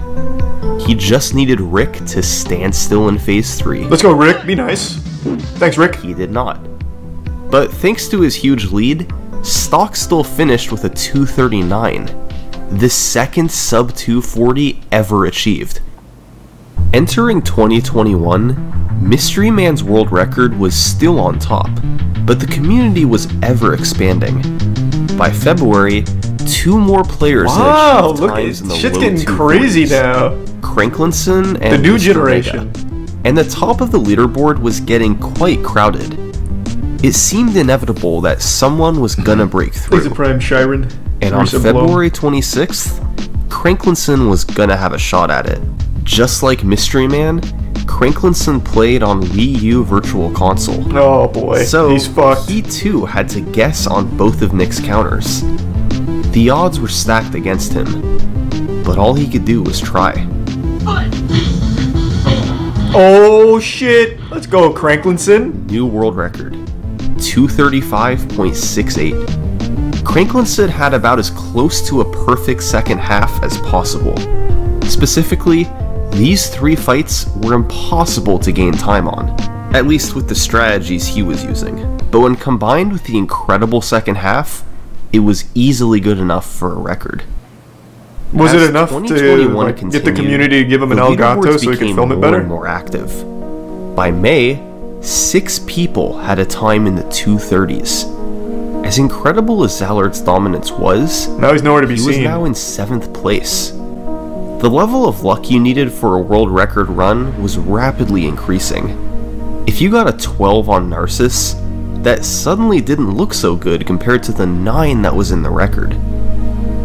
He just needed Rick to stand still in Phase 3. Let's go, Rick. Be nice. Thanks, Rick. He did not. But thanks to his huge lead, Stock still finished with a 2:39, the second sub 240 ever achieved. Entering 2021, Mystery Man's world record was still on top, but the community was ever expanding. By February, 2 more players had achieved times in the shit's low getting 240s. crazy now. Cranklinson and the new Mr. generation. Mega. And the top of the leaderboard was getting quite crowded. It seemed inevitable that someone was gonna break through. He's a prime Chiron. And on February 26th, Cranklinson was gonna have a shot at it. Just like Mystery Man, Cranklinson played on Wii U Virtual Console. Oh boy, so he's fucked. He too had to guess on both of Nick's counters. The odds were stacked against him, but all he could do was try. Oh shit! Let's go, Cranklinson. New world record, 235.68. Cranklinson had about as close to a perfect second half as possible. Specifically, these 3 fights were impossible to gain time on, at least with the strategies he was using. But when combined with the incredible second half, it was easily good enough for a record. Was it enough to get the community to give him an Elgato so he could film it better? More active. By May, 6 people had a time in the 230s. As incredible as Zallard's dominance was, now he's nowhere to be seen. He was now in 7th place. The level of luck you needed for a world record run was rapidly increasing. If you got a 12 on Narcissus, that suddenly didn't look so good compared to the 9 that was in the record.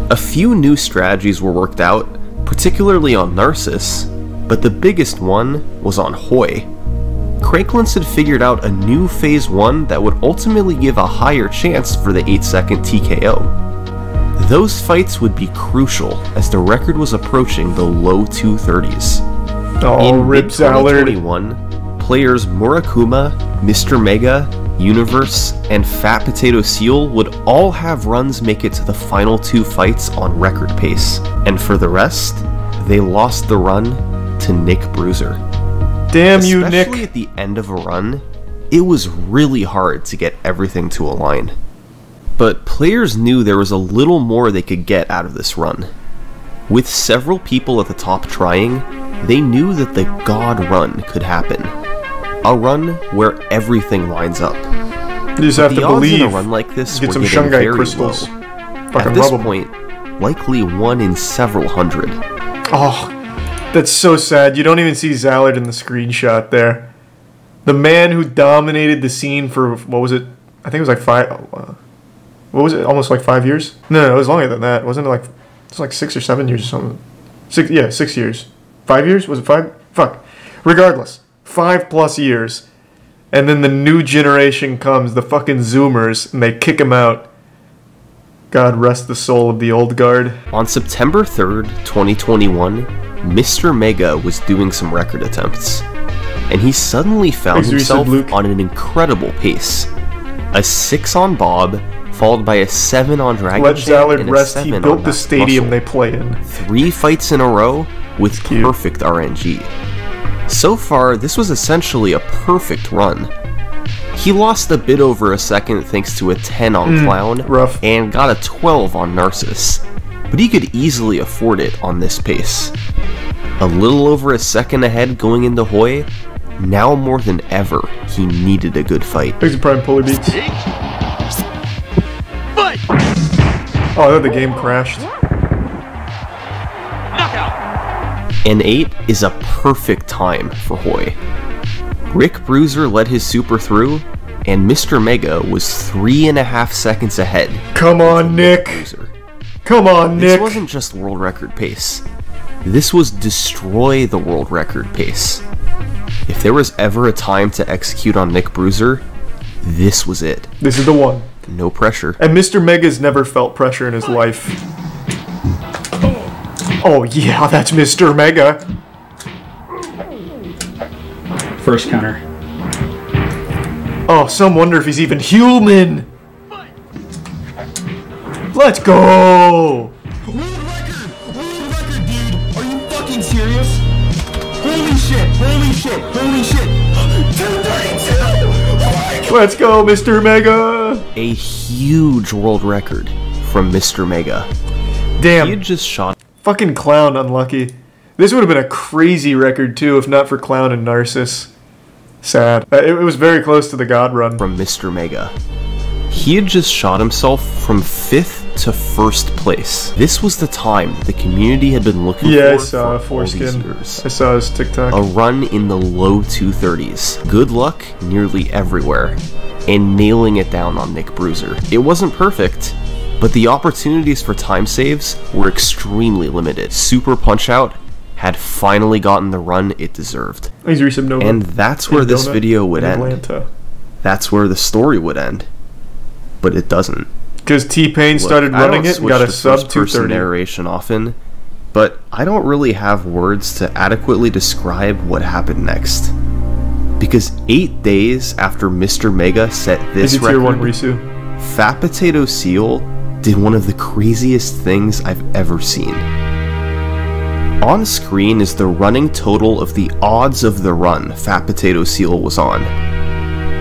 A few new strategies were worked out, particularly on Narcissus, but the biggest one was on Hoy. Cranklinson had figured out a new Phase 1 that would ultimately give a higher chance for the 8-second TKO. Those fights would be crucial as the record was approaching the low 230s. Oh, in mid-2021, players Murakuma, Mr. Mega, Universe, and Fat Potato Seal would all have runs make it to the final 2 fights on record pace. And for the rest, they lost the run to Nick Bruiser. Damn you, Nick. Especially at the end of a run, it was really hard to get everything to align. But players knew there was a little more they could get out of this run. With several people at the top trying, they knew that the God Run could happen. A run where everything lines up. You just have to believe. In a run like this Get were some getting Shungai very crystals. low. Fucking At this rub 'em. point, likely 1 in several hundred. Oh, that's so sad. You don't even see Zallard in the screenshot there. The man who dominated the scene for, what was it? I think it was like 5... what was it? Almost like 5 years? No, it was longer than that. Wasn't it like... It was like 6 or 7 years or something. 6 years. 5 years? Was it 5? Fuck. Regardless. 5+ years. And then the new generation comes, the fucking Zoomers, and they kick him out. God rest the soul of the old guard. On September 3rd, 2021, Mr. Mega was doing some record attempts. And he suddenly found himself on an incredible pace. A 6 on Bob, followed by a 7 on Dragon Let Champ, Zallard and a rest. 7 He on built the Masked stadium Muscle. they play in. 3 fights in a row with perfect RNG. So far, this was essentially a perfect run. He lost a bit over a second thanks to a 10 on Clown, rough. and got a 12 on Narcissus, but he could easily afford it on this pace. A little over a second ahead going into Hoi, now more than ever, he needed a good fight. Thanks to Prime Pulley Beats. Oh, I thought the game crashed. An 8 is a perfect time for Hoi. Rick Bruiser led his super through, and Mr. Mega was 3.5 seconds ahead. Come on, Nick! Bruiser. Come on, This Nick! wasn't just world record pace. This was destroy the world record pace. If there was ever a time to execute on Nick Bruiser, this was it. This is the one. No pressure. And Mr. Mega's never felt pressure in his life. Oh yeah, that's Mr. Mega. First counter. Oh, some wonder if he's even human. Let's go. World record, dude. Are you fucking serious? Holy shit, holy shit, holy shit. 232. Let's go, Mr. Mega. A huge world record from Mr. Mega. Damn. He had just shot Fucking Clown unlucky. This would have been a crazy record too if not for Clown and Narcissus. Sad. It was very close to the God Run. from Mr. Mega. He had just shot himself from 5th to 1st place. This was the time the community had been looking Yeah, I for saw all these Foreskin. years. I saw his TikTok. A run in the low 230s. Good luck nearly everywhere. And nailing it down on Nick Bruiser. It wasn't perfect, but the opportunities for time saves were extremely limited. Super Punch-Out had finally gotten the run it deserved. He's Resub Nova. And that's where this Donut video would in end. Atlanta. That's where the story would end. But it doesn't. Because T-Pain started Look, I running don't it and got a switch to sub first-person 230. narration often, but I don't really have words to adequately describe what happened next. Because 8 days after Mr. Mega set this Is it tier 1 record, Risu? Fat Potato Seal did one of the craziest things I've ever seen. On screen is the running total of the odds of the run Fat Potato Seal was on.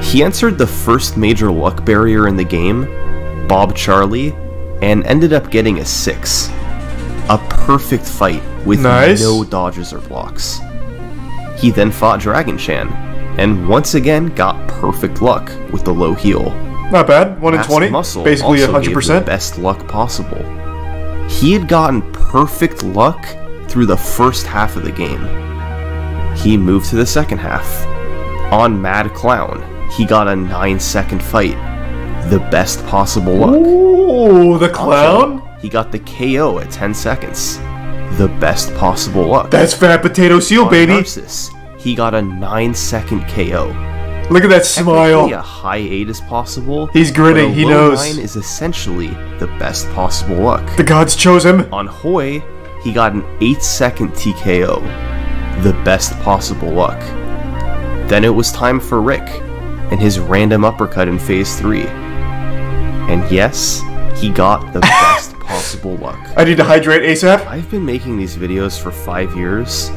He answered the first major luck barrier in the game, Bob Charlie, and ended up getting a 6. A perfect fight with Nice. no dodges or blocks. He then fought Dragon Chan, and once again got perfect luck with the low heal. Not bad. 1 in Masked 20. Muscle Basically also gave the 100%. best luck possible. He had gotten perfect luck through the first half of the game. He moved to the second half. On Mad Clown, he got a 9-second fight. The best possible luck. Ooh, the Clown? Also, he got the KO at 10 seconds. The best possible luck. That's Fat Potato Seal, On baby. Narcissus, he got a 9-second KO. Look at that Technically, a smile. high 8 is possible. He's grinning, but a he low knows. 9 is essentially the best possible luck. The gods chose him. On Hoi, he got an 8-second TKO. The best possible luck. Then it was time for Rick, and his random uppercut in Phase 3. And yes, he got the best possible luck. I need to hydrate ASAP. I've been making these videos for 5 years,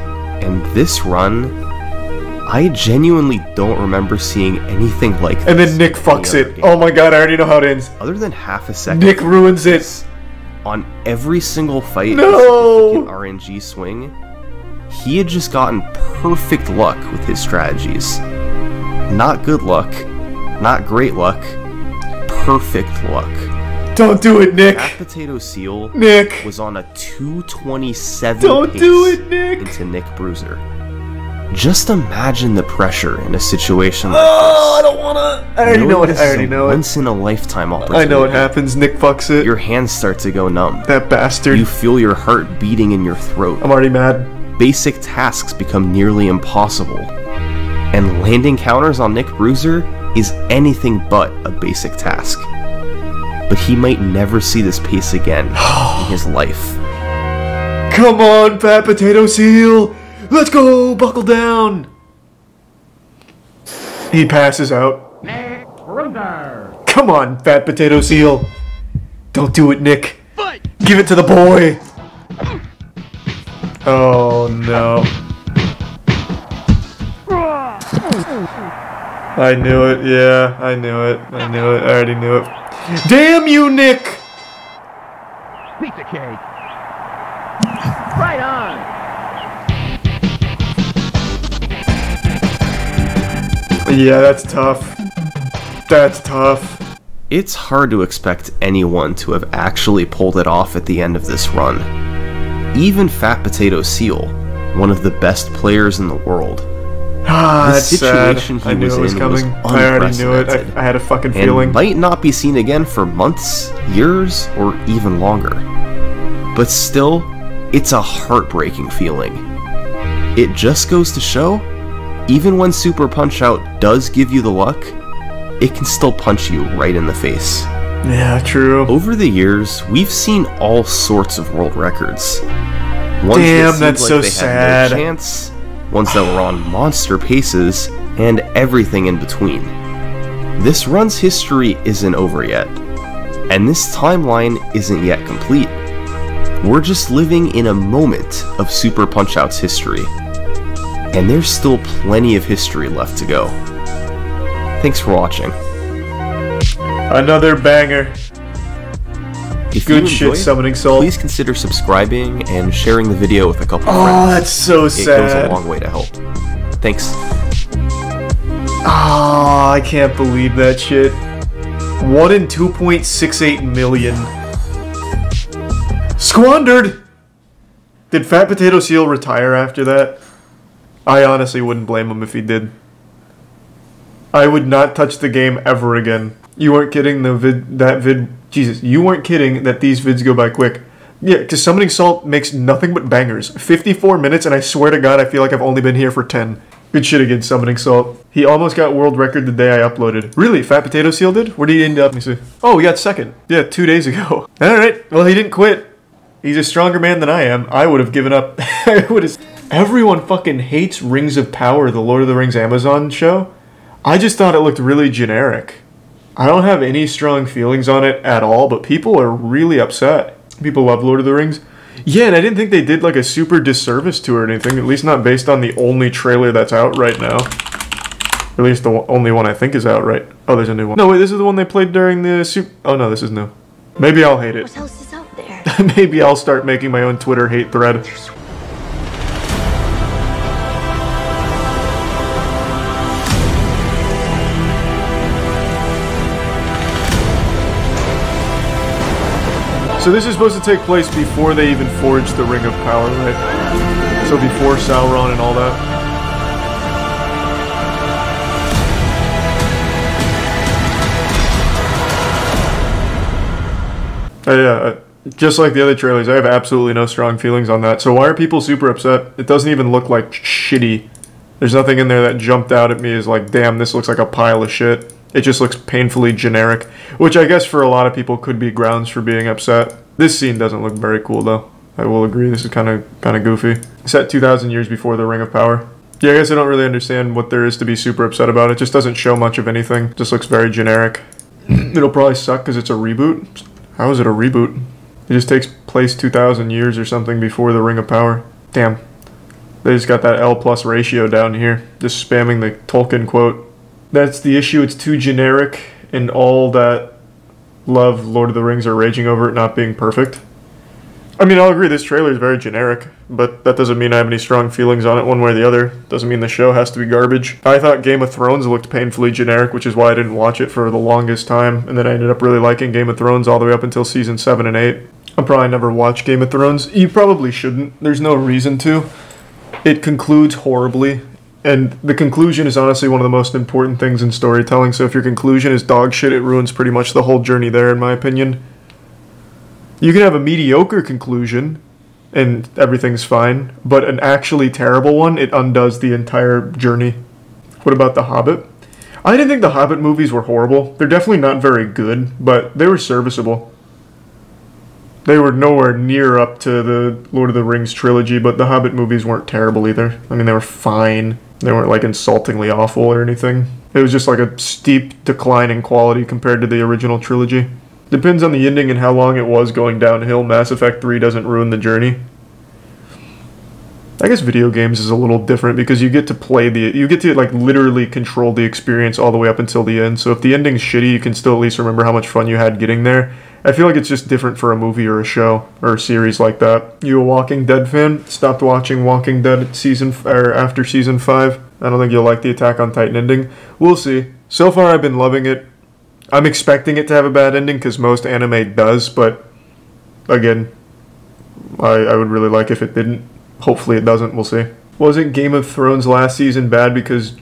and this run, I genuinely don't remember seeing anything like this. And then Nick fucks in any other it. game. Oh my god, I already know how it ends. Other than half a second, Nick ruins it. on every single fight, No! with RNG swing, he had just gotten perfect luck with his strategies. Not good luck, not great luck, perfect luck. Don't do it, Nick. Fat Potato Seal Nick. was on a 227 Don't pace do it, Nick. into Nick Bruiser. Just imagine the pressure in a situation like Oh, I don't wanna. I already know it. this I is already a know it. once in a lifetime opportunity. I know what happens. Nick fucks it. Your hands start to go numb. That bastard. You feel your heart beating in your throat. I'm already mad. Basic tasks become nearly impossible. And landing counters on Nick Bruiser is anything but a basic task. But he might never see this pace again in his life. Come on, Fat Potato Seal. Let's go. Buckle down. He passes out. Come on, Fat Potato Seal. Don't do it, Nick. Give it to the boy. Oh no. I knew it, yeah, I knew it, I knew it, I already knew it. Damn you, Nick! Pizza cake. Right on. Yeah, that's tough. That's tough. It's hard to expect anyone to have actually pulled it off at the end of this run. Even Fat Potato Seal, one of the best players in the world. Ah, The that's sad. situation he I knew was it was in coming. was I already knew it. unprecedented. I had a fucking And feeling. might not be seen again for months, years, or even longer. But still, it's a heartbreaking feeling. It just goes to show, even when Super Punch-Out does give you the luck, it can still punch you right in the face. Yeah, true. Over the years, we've seen all sorts of world records. Ones Damn, seemed that's like so they sad. had no chance, ones that were on monster paces, and everything in between. This run's history isn't over yet, and this timeline isn't yet complete. We're just living in a moment of Super Punch-Out's history, and there's still plenty of history left to go. Thanks for watching. Another banger. If Good you shit, enjoyed, Summoning Salt. please consider subscribing and sharing the video with a couple Oh, friends. that's so It goes a sad. long way to help. Thanks. Oh, I can't believe that shit. 1 in 2.68 million. Squandered! Did Fat Potato Seal retire after that? I honestly wouldn't blame him if he did. I would not touch the game ever again. You weren't kidding Jesus, you weren't kidding that these vids go by quick. Yeah, because Summoning Salt makes nothing but bangers. 54 minutes, and I swear to God, I feel like I've only been here for 10. Good shit again, Summoning Salt. He almost got world record the day I uploaded. Really? Fat Potato Seal did? Where did he end up? Let me see. Oh, he got second. Yeah, 2 days ago. Alright, well, he didn't quit. He's a stronger man than I am. I would have given up. I would have... Everyone fucking hates Rings of Power, the Lord of the Rings Amazon show. I just thought it looked really generic. I don't have any strong feelings on it at all, but people are really upset. People love Lord of the Rings. Yeah, and I didn't think they did like a super disservice to it or anything, at least not based on the only trailer that's out right now. Or at least the only one I think is out right. Oh, there's a new one. No, wait, this is the one they played during the super... Oh, no, this is new. Maybe I'll hate it. What else is out there? Maybe I'll start making my own Twitter hate thread. So this is supposed to take place before they even forged the Ring of Power, right? So before Sauron and all that. Yeah, just like the other trailers, I have absolutely no strong feelings on that. So why are people super upset? It doesn't even look like shitty. There's nothing in there that jumped out at me as like, damn, this looks like a pile of shit. It just looks painfully generic, which I guess for a lot of people could be grounds for being upset. This scene doesn't look very cool though. I will agree, this is kind of goofy. Set 2,000 years before the Ring of Power. Yeah, I guess I don't really understand what there is to be super upset about. It just doesn't show much of anything. Just looks very generic. It'll probably suck because it's a reboot. How is it a reboot? It just takes place 2,000 years or something before the Ring of Power. Damn. They just got that L+ ratio down here. Just spamming the Tolkien quote. That's the issue. It's too generic, and all that love Lord of the Rings are raging over it not being perfect. I mean, I'll agree this trailer is very generic, but that doesn't mean I have any strong feelings on it one way or the other. Doesn't mean the show has to be garbage. I thought Game of Thrones looked painfully generic, which is why I didn't watch it for the longest time, and then I ended up really liking Game of Thrones all the way up until season 7 and 8. I'll probably never watch Game of Thrones. You probably shouldn't. There's no reason to. It concludes horribly, and the conclusion is honestly one of the most important things in storytelling, so if your conclusion is dog shit, it ruins pretty much the whole journey there, in my opinion. You can have a mediocre conclusion, and everything's fine, but an actually terrible one, it undoes the entire journey. What about The Hobbit? I didn't think the Hobbit movies were horrible. They're definitely not very good, but they were serviceable. They were nowhere near up to the Lord of the Rings trilogy, but the Hobbit movies weren't terrible either. I mean, they were fine. They weren't like insultingly awful or anything. It was just like a steep decline in quality compared to the original trilogy. Depends on the ending and how long it was going downhill. Mass Effect 3 doesn't ruin the journey. I guess video games is a little different because you get to play you get to like literally control the experience all the way up until the end. So if the ending's shitty, you can still at least remember how much fun you had getting there. I feel like it's just different for a movie or a show or a series like that. You a Walking Dead fan? Stopped watching Walking Dead after season 5. I don't think you'll like the Attack on Titan ending. We'll see. So far I've been loving it. I'm expecting it to have a bad ending because most anime does, but again, I would really like if it didn't. Hopefully it doesn't, we'll see. Wasn't Game of Thrones last season bad because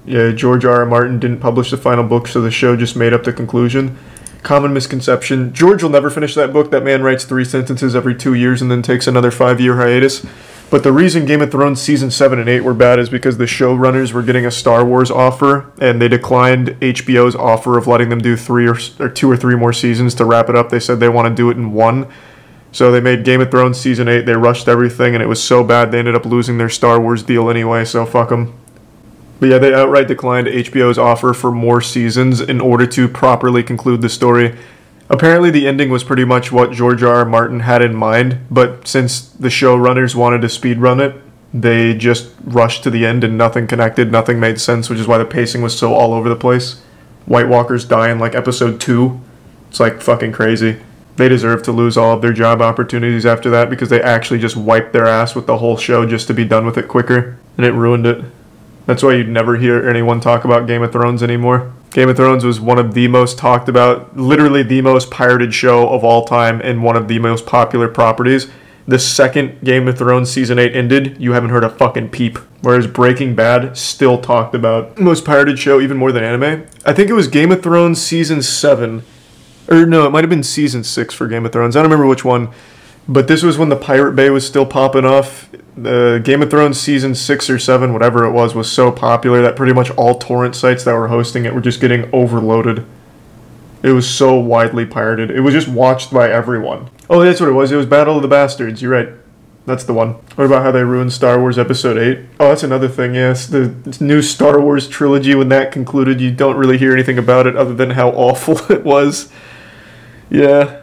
George R.R. Martin didn't publish the final book, so the show just made up the conclusion? Common misconception. George will never finish that book. That man writes 3 sentences every 2 years and then takes another 5-year hiatus. But the reason Game of Thrones season 7 and 8 were bad is because the showrunners were getting a Star Wars offer, and they declined HBO's offer of letting them do 2 or 3 more seasons to wrap it up. They said they want to do it in 1. So they made Game of Thrones season 8. They rushed everything, and it was so bad they ended up losing their Star Wars deal anyway, so fuck them. But yeah, they outright declined HBO's offer for more seasons in order to properly conclude the story. Apparently the ending was pretty much what George R.R. Martin had in mind, but since the showrunners wanted to speedrun it, they just rushed to the end and nothing connected, nothing made sense, which is why the pacing was so all over the place. White Walkers die in like episode 2. It's like fucking crazy. They deserve to lose all of their job opportunities after that because they actually just wiped their ass with the whole show just to be done with it quicker, and it ruined it. That's why you'd never hear anyone talk about Game of Thrones anymore. Game of Thrones was one of the most talked about, literally the most pirated show of all time and one of the most popular properties. The second Game of Thrones season 8 ended, you haven't heard a fucking peep. Whereas Breaking Bad still talked about. Most pirated show even more than anime. I think it was Game of Thrones season 7. Or no, it might have been season 6 for Game of Thrones. I don't remember which one. But this was when the Pirate Bay was still popping off. Game of Thrones season 6 or 7, whatever it was so popular that pretty much all torrent sites that were hosting it were just getting overloaded. It was so widely pirated. It was just watched by everyone. Oh, that's what it was. It was Battle of the Bastards. You're right. That's the one. What about how they ruined Star Wars Episode 8? Oh, that's another thing, yes. The new Star Wars trilogy, when that concluded, you don't really hear anything about it other than how awful it was. Yeah.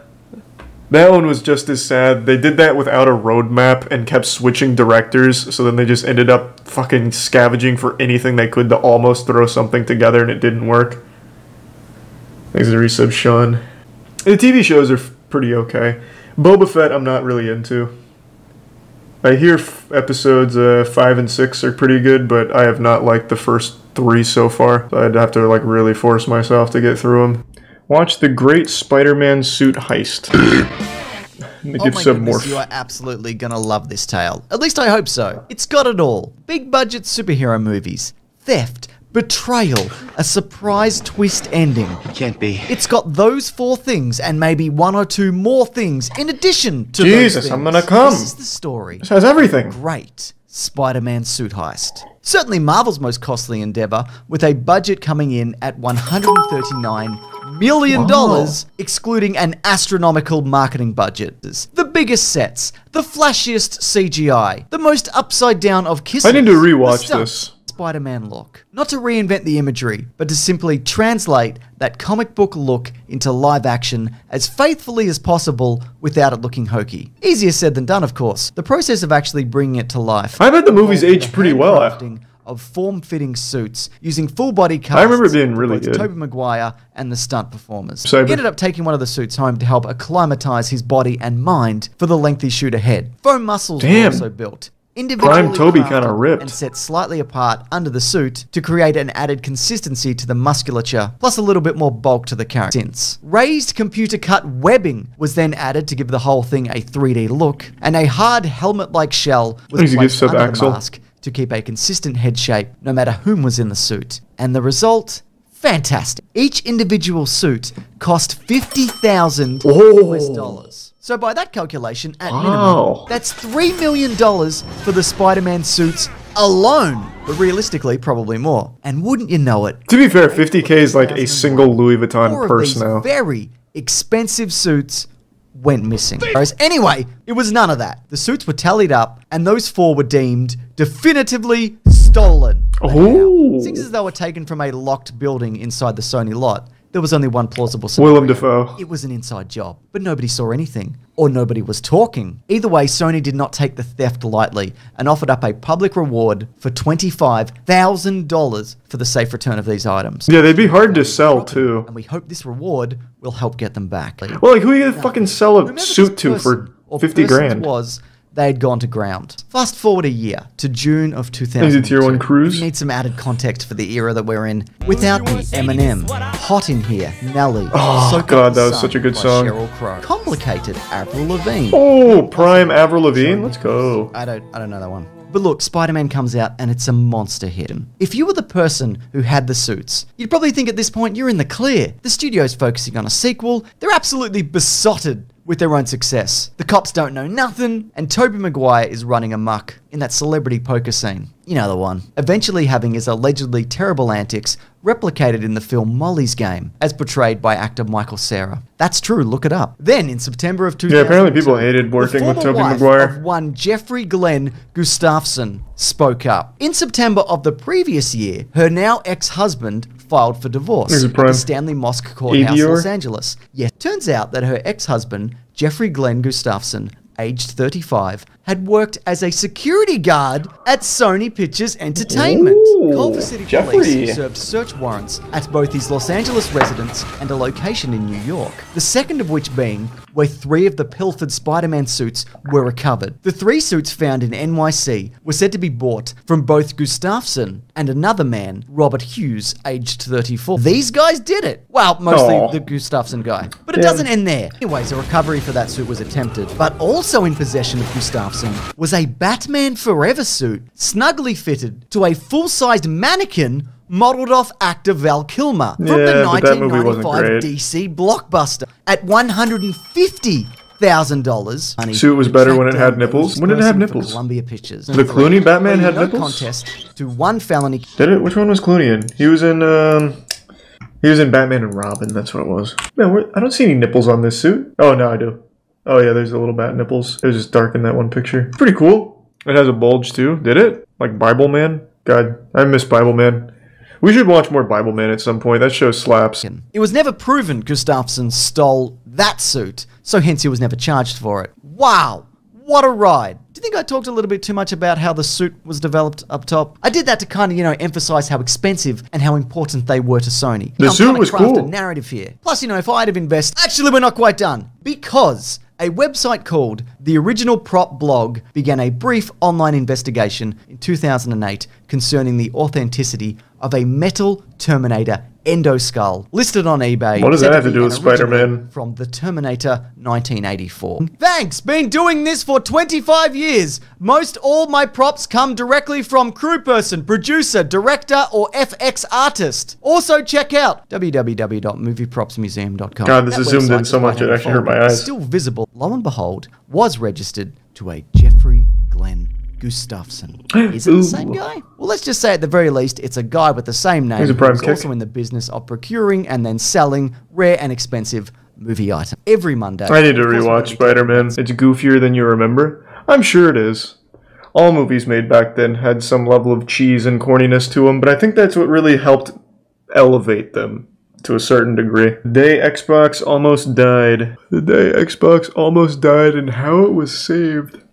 That one was just as sad. They did that without a roadmap and kept switching directors, so then they just ended up fucking scavenging for anything they could to almost throw something together, and it didn't work. Thanks to resub, Sean. The TV shows are pretty okay. Boba Fett I'm not really into. I hear episodes 5 and 6 are pretty good, but I have not liked the first 3 so far. So I'd have to like really force myself to get through them. Watch The Great Spider-Man Suit Heist. Oh my goodness, you are absolutely gonna love this tale. At least I hope so. It's got it all. Big budget superhero movies, theft, betrayal, a surprise twist ending. Can't be. It's got those 4 things and maybe 1 or 2 more things in addition to Jesus, those things. I'm gonna come. This is the story. This has everything. Great Spider-Man Suit Heist. Certainly Marvel's most costly endeavor, with a budget coming in at $139 million, excluding an astronomical marketing budget. The biggest sets, the flashiest CGI, the most upside down of kisses. I need to rewatch this. Spider-Man look. Not to reinvent the imagery, but to simply translate that comic book look into live action as faithfully as possible without it looking hokey. Easier said than done, of course. The process of actually bringing it to life. I bet the movies aged pretty well. Of form-fitting suits using full-body casts. I remember it being really good. Tobey Maguire and the stunt performers. He ended up taking one of the suits home to help acclimatize his body and mind for the lengthy shoot ahead. Foam muscles were also built. Prime Toby kind of ripped. And set slightly apart under the suit to create an added consistency to the musculature, plus a little bit more bulk to the character. Raised computer-cut webbing was then added to give the whole thing a 3D look, and a hard helmet-like shell was placed under the mask to keep a consistent head shape no matter whom was in the suit. And the result? Fantastic. Each individual suit cost $50,000 US. So by that calculation, at minimum, that's $3 million for the Spider-Man suits alone. But realistically, probably more. And wouldn't you know it? To be fair, 50K is like a single Louis Vuitton purse now. Very expensive suits went missing. Anyway, it was none of that. The suits were tallied up, and those 4 were deemed definitively stolen. Seems as though they were taken from a locked building inside the Sony lot. There was only one plausible scenario. Willem Dafoe. It was an inside job, but nobody saw anything, or nobody was talking. Either way, Sony did not take the theft lightly and offered up a public reward for $25,000 for the safe return of these items. Yeah, they'd be hard to sell too. And we hope this reward will help get them back. Well, like who are you gonna fucking sell a suit to for 50 grand? They had gone to ground. Fast forward a year to June of 2000. Is it Tier 1 Cruise? We need some added context for the era that we're in. Without me, Eminem. Hot in Here, Nelly. Oh god, that was such a good song. Sheryl Crow. Complicated, Avril Lavigne. Oh, prime Avril Lavigne. Let's go. I don't know that one. But look, Spider-Man comes out and it's a monster hit. If you were the person who had the suits, you'd probably think at this point you're in the clear. The studio's focusing on a sequel. They're absolutely besotted with their own success. The cops don't know nothing, and Tobey Maguire is running amok in that celebrity poker scene. You know the one. Eventually having his allegedly terrible antics replicated in the film Molly's Game, as portrayed by actor Michael Cera. That's true, look it up. Then, in September of 2000, yeah, apparently people hated working with Tobey Maguire. Of one Jeffrey Glenn Gustafson spoke up. In September of the previous year, her now ex-husband filed for divorce at the Stanley Mosque Courthouse, Los Angeles. Yes, turns out that her ex-husband, Jeffrey Glenn Gustafson, aged 35, had worked as a security guard at Sony Pictures Entertainment. Culver City Police served search warrants at both his Los Angeles residence and a location in New York, the second of which being where 3 of the pilfered Spider-Man suits were recovered. The 3 suits found in NYC were said to be bought from both Gustafson and another man, Robert Hughes, aged 34. These guys did it. Well, mostly the Gustafson guy. But it doesn't end there. Anyways, a recovery for that suit was attempted, but also in possession of Gustafson was a Batman Forever suit, snugly fitted to a full-sized mannequin modeled off actor Val Kilmer from the 1995 DC blockbuster at $150,000. Suit was better when it had nipples. When did it have nipples? Columbia Pictures. The Clooney Batman had nipples? Contest to one felony. Did it? Which one was Clooney in? He was in Batman and Robin. That's what it was. Man, I don't see any nipples on this suit. Oh no, I do. Oh yeah, there's the little bat nipples. It was just dark in that one picture. It's pretty cool. It has a bulge too. Did it? Like Bible Man? God, I miss Bible Man. We should watch more Bible Man at some point. That show slaps. It was never proven Gustafson stole that suit, so hence he was never charged for it. Wow, what a ride. Do you think I talked a little bit too much about how the suit was developed up top? I did that to kind of, emphasize how expensive and how important they were to Sony. The suit was cool. A narrative here. Plus, if I'd have invested... Actually, we're not quite done. Because a website called The Original Prop Blog began a brief online investigation in 2008 concerning the authenticity of a metal Terminator endoskull listed on eBay. What does that have to do with Spider-Man? From the Terminator 1984. Thanks, been doing this for 25 years. Most all my props come directly from crew person, producer, director, or FX artist. Also check out www.moviepropsmuseum.com. God, this is zoomed in so much it actually hurt my eyes. Still visible, lo and behold, was registered to a Jeffrey Glenn Gustafsson. Is it the same guy? Well, let's just say at the very least, it's a guy with the same name who's also in the business of procuring and then selling rare and expensive movie items. Every Monday. I need to rewatch Spider-Man. It's goofier than you remember. I'm sure it is. All movies made back then had some level of cheese and corniness to them, but I think that's what really helped elevate them to a certain degree. The day Xbox almost died. The day Xbox almost died and how it was saved.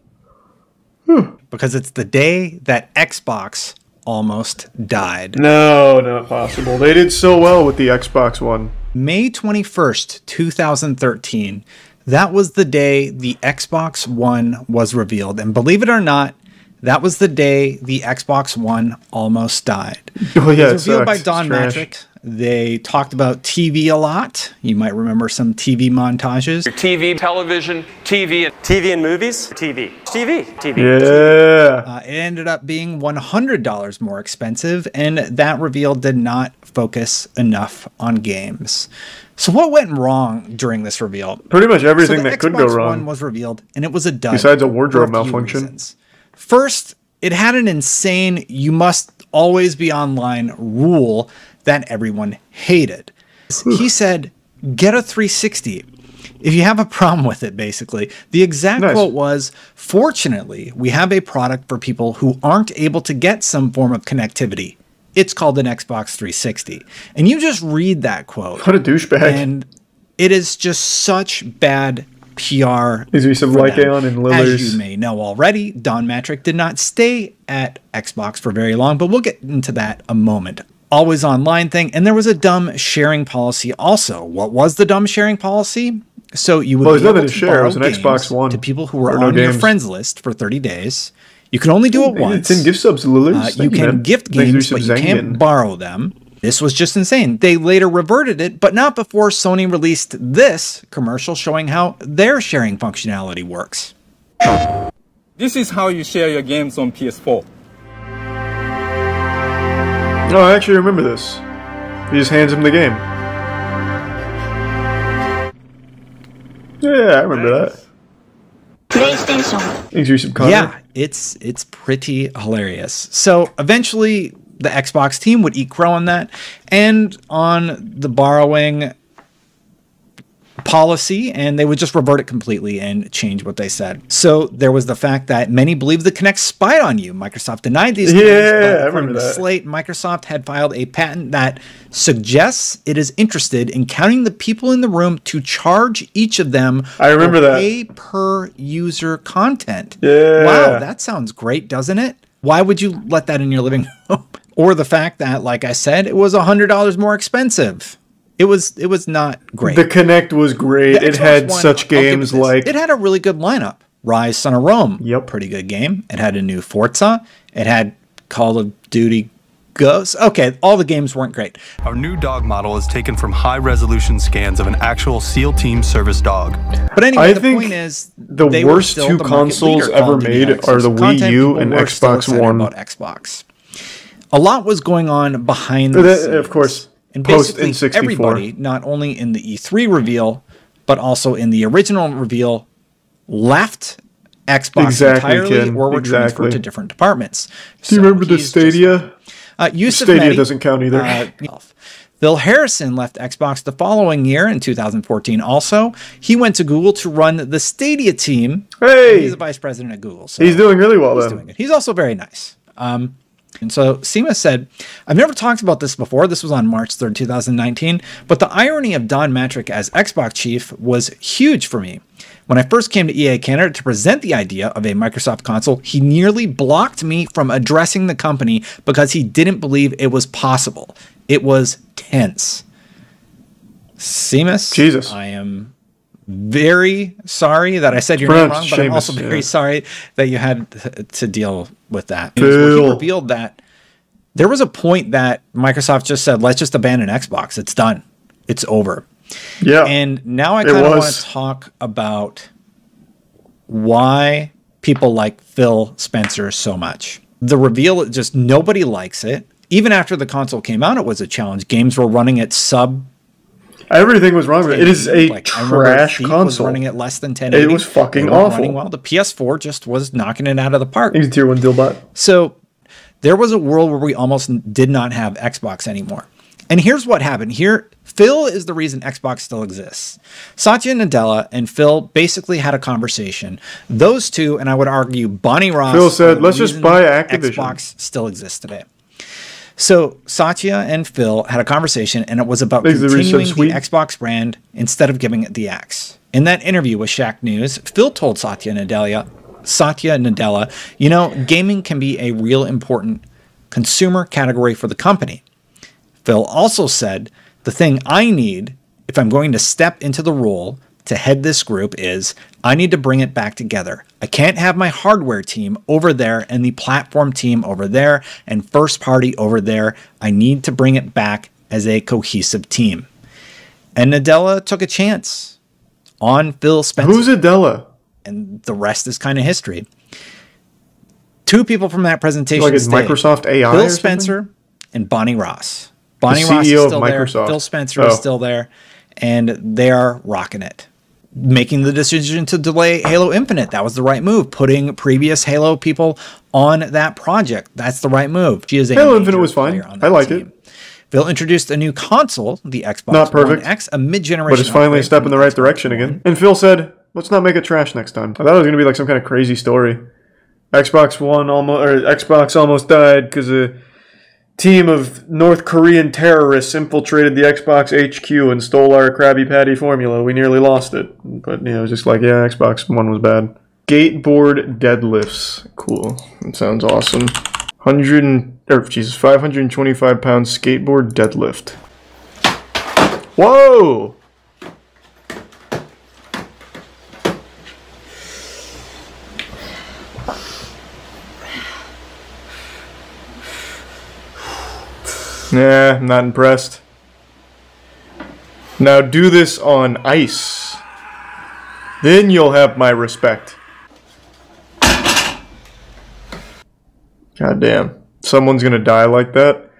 Because it's the day that Xbox almost died. No, not possible. They did so well with the Xbox One. May 21st, 2013. That was the day the Xbox One was revealed. And believe it or not, that was the day the Xbox One almost died. Oh yeah, it was revealed by Don Matrick. They talked about TV a lot. You might remember some TV montages. TV, television, TV and movies. TV. Yeah. It ended up being $100 more expensive, and that reveal did not focus enough on games. So what went wrong during this reveal? Pretty much everything that could go wrong. The Xbox One was revealed, and it was a dud. Besides a wardrobe malfunction. Reasons. First, it had an insane "you must always be online" rule that everyone hated. He said, get a 360 if you have a problem with it, basically. The exact quote was, fortunately, we have a product for people who aren't able to get some form of connectivity. It's called an Xbox 360. And you just read that quote. What a douchebag. And it is just such bad PR. Needs to be some Lycaon and Lillers. As you may know already, Don Matrick did not stay at Xbox for very long, but we'll get into that a moment. Always online thing, and there was a dumb sharing policy also. What was the dumb sharing policy? So you would be able to share. It was an Xbox One to people who were on your friends list for 30 days. You can only do it once. It's in gift subs, Lillers. You can gift games, but you can't borrow them. This was just insane. They later reverted it, but not before Sony released this commercial showing how their sharing functionality works. This is how you share your games on PS4. Oh, I actually remember this. He just hands him the game. Yeah, I remember that. PlayStation. Yeah, it's pretty hilarious. So eventually the Xbox team would eat crow on that, and on the borrowing policy, and they would just revert it completely and change what they said. So there was the fact that many believed the Kinect spied on you. Microsoft denied these claims, but according to Slate, Microsoft had filed a patent that suggests it is interested in counting the people in the room to charge each of them pay per user content. Yeah. Wow, that sounds great, doesn't it? Why would you let that in your living room? Or the fact that, like I said, it was $100 more expensive. It was not great. The Kinect was great. It had such games like... It had a really good lineup. Rise, Son of Rome. Yep. Pretty good game. It had a new Forza. It had Call of Duty Ghosts. Okay, all the games weren't great. Our new dog model is taken from high-resolution scans of an actual SEAL Team service dog. But anyway, the point is... the worst two consoles ever made are the Wii U and Xbox One. About Xbox. A lot was going on behind the scenes. Of course. And basically everybody, not only in the E3 reveal, but also in the original reveal, left Xbox entirely or were transferred to different departments. Do you remember the Stadia? Stadia doesn't count either. Phil Harrison left Xbox the following year in 2014 also. He went to Google to run the Stadia team. Hey! He's the vice president at Google. So he's doing really well then. He's also very nice. And so Seema said, I've never talked about this before. This was on March 3rd, 2019. But the irony of Don Matrick as Xbox chief was huge for me. When I first came to EA Canada to present the idea of a Microsoft console, he nearly blocked me from addressing the company because he didn't believe it was possible. It was tense. Seamus, Jesus. I am very sorry that I said your name wrong, but I'm also very sorry that you had to deal with that. He revealed that there was a point that Microsoft just said, let's just abandon Xbox. It's done. It's over. Yeah. And now I kind of want to talk about why people like Phil Spencer so much. The reveal, just nobody likes it. Even after the console came out, it was a challenge. Games were running at sub Everything was wrong with it. It is a I remember trash Thief console. was running at less than 1080. It was fucking They were awful. running well. The PS4 just was knocking it out of the park. He's a tier 1 Dilbot. So there was a world where we almost did not have Xbox anymore. And here's what happened. Here, Phil is the reason Xbox still exists. Satya Nadella and Phil basically had a conversation. Those two, and I would argue Bonnie Ross. Phil said, let's just buy Activision. Xbox still exists today. So Satya and Phil had a conversation, and it was about continuing the Xbox brand instead of giving it the X. In that interview with Shack News, Phil told Satya Nadella, you know, gaming can be a real important consumer category for the company. Phil also said, the thing I need, if I'm going to step into the role to head this group, is I need to bring it back together. I can't have my hardware team over there and the platform team over there and first party over there. I need to bring it back as a cohesive team. And Nadella took a chance on Phil Spencer. Who's Nadella? And the rest is kind of history. Two people from that presentation like it's Microsoft AI Phil or Spencer and Bonnie Ross. Bonnie the Ross CEO is of still Microsoft. there. Phil Spencer is still there. And they are rocking it. Making the decision to delay Halo Infinite. That was the right move. Putting previous Halo people on that project. That's the right move. She is a Halo Infinite was fine. I like it. Phil introduced a new console, the Xbox Not perfect, One X, a mid-generation. but it's finally a step in the right direction again. And Phil said, let's not make it trash next time. I thought it was going to be like some kind of crazy story. Xbox almost died because a team of North Korean terrorists infiltrated the Xbox HQ and stole our Krabby Patty formula. We nearly lost it. But, you know, it was just like, yeah, Xbox One was bad. Skateboard deadlifts. Cool. That sounds awesome. 525 pound skateboard deadlift. Whoa! Nah, I'm not impressed. Now do this on ice. Then you'll have my respect. God damn. Someone's gonna die like that?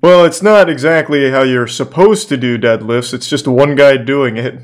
Well, it's not exactly how you're supposed to do deadlifts. It's just one guy doing it.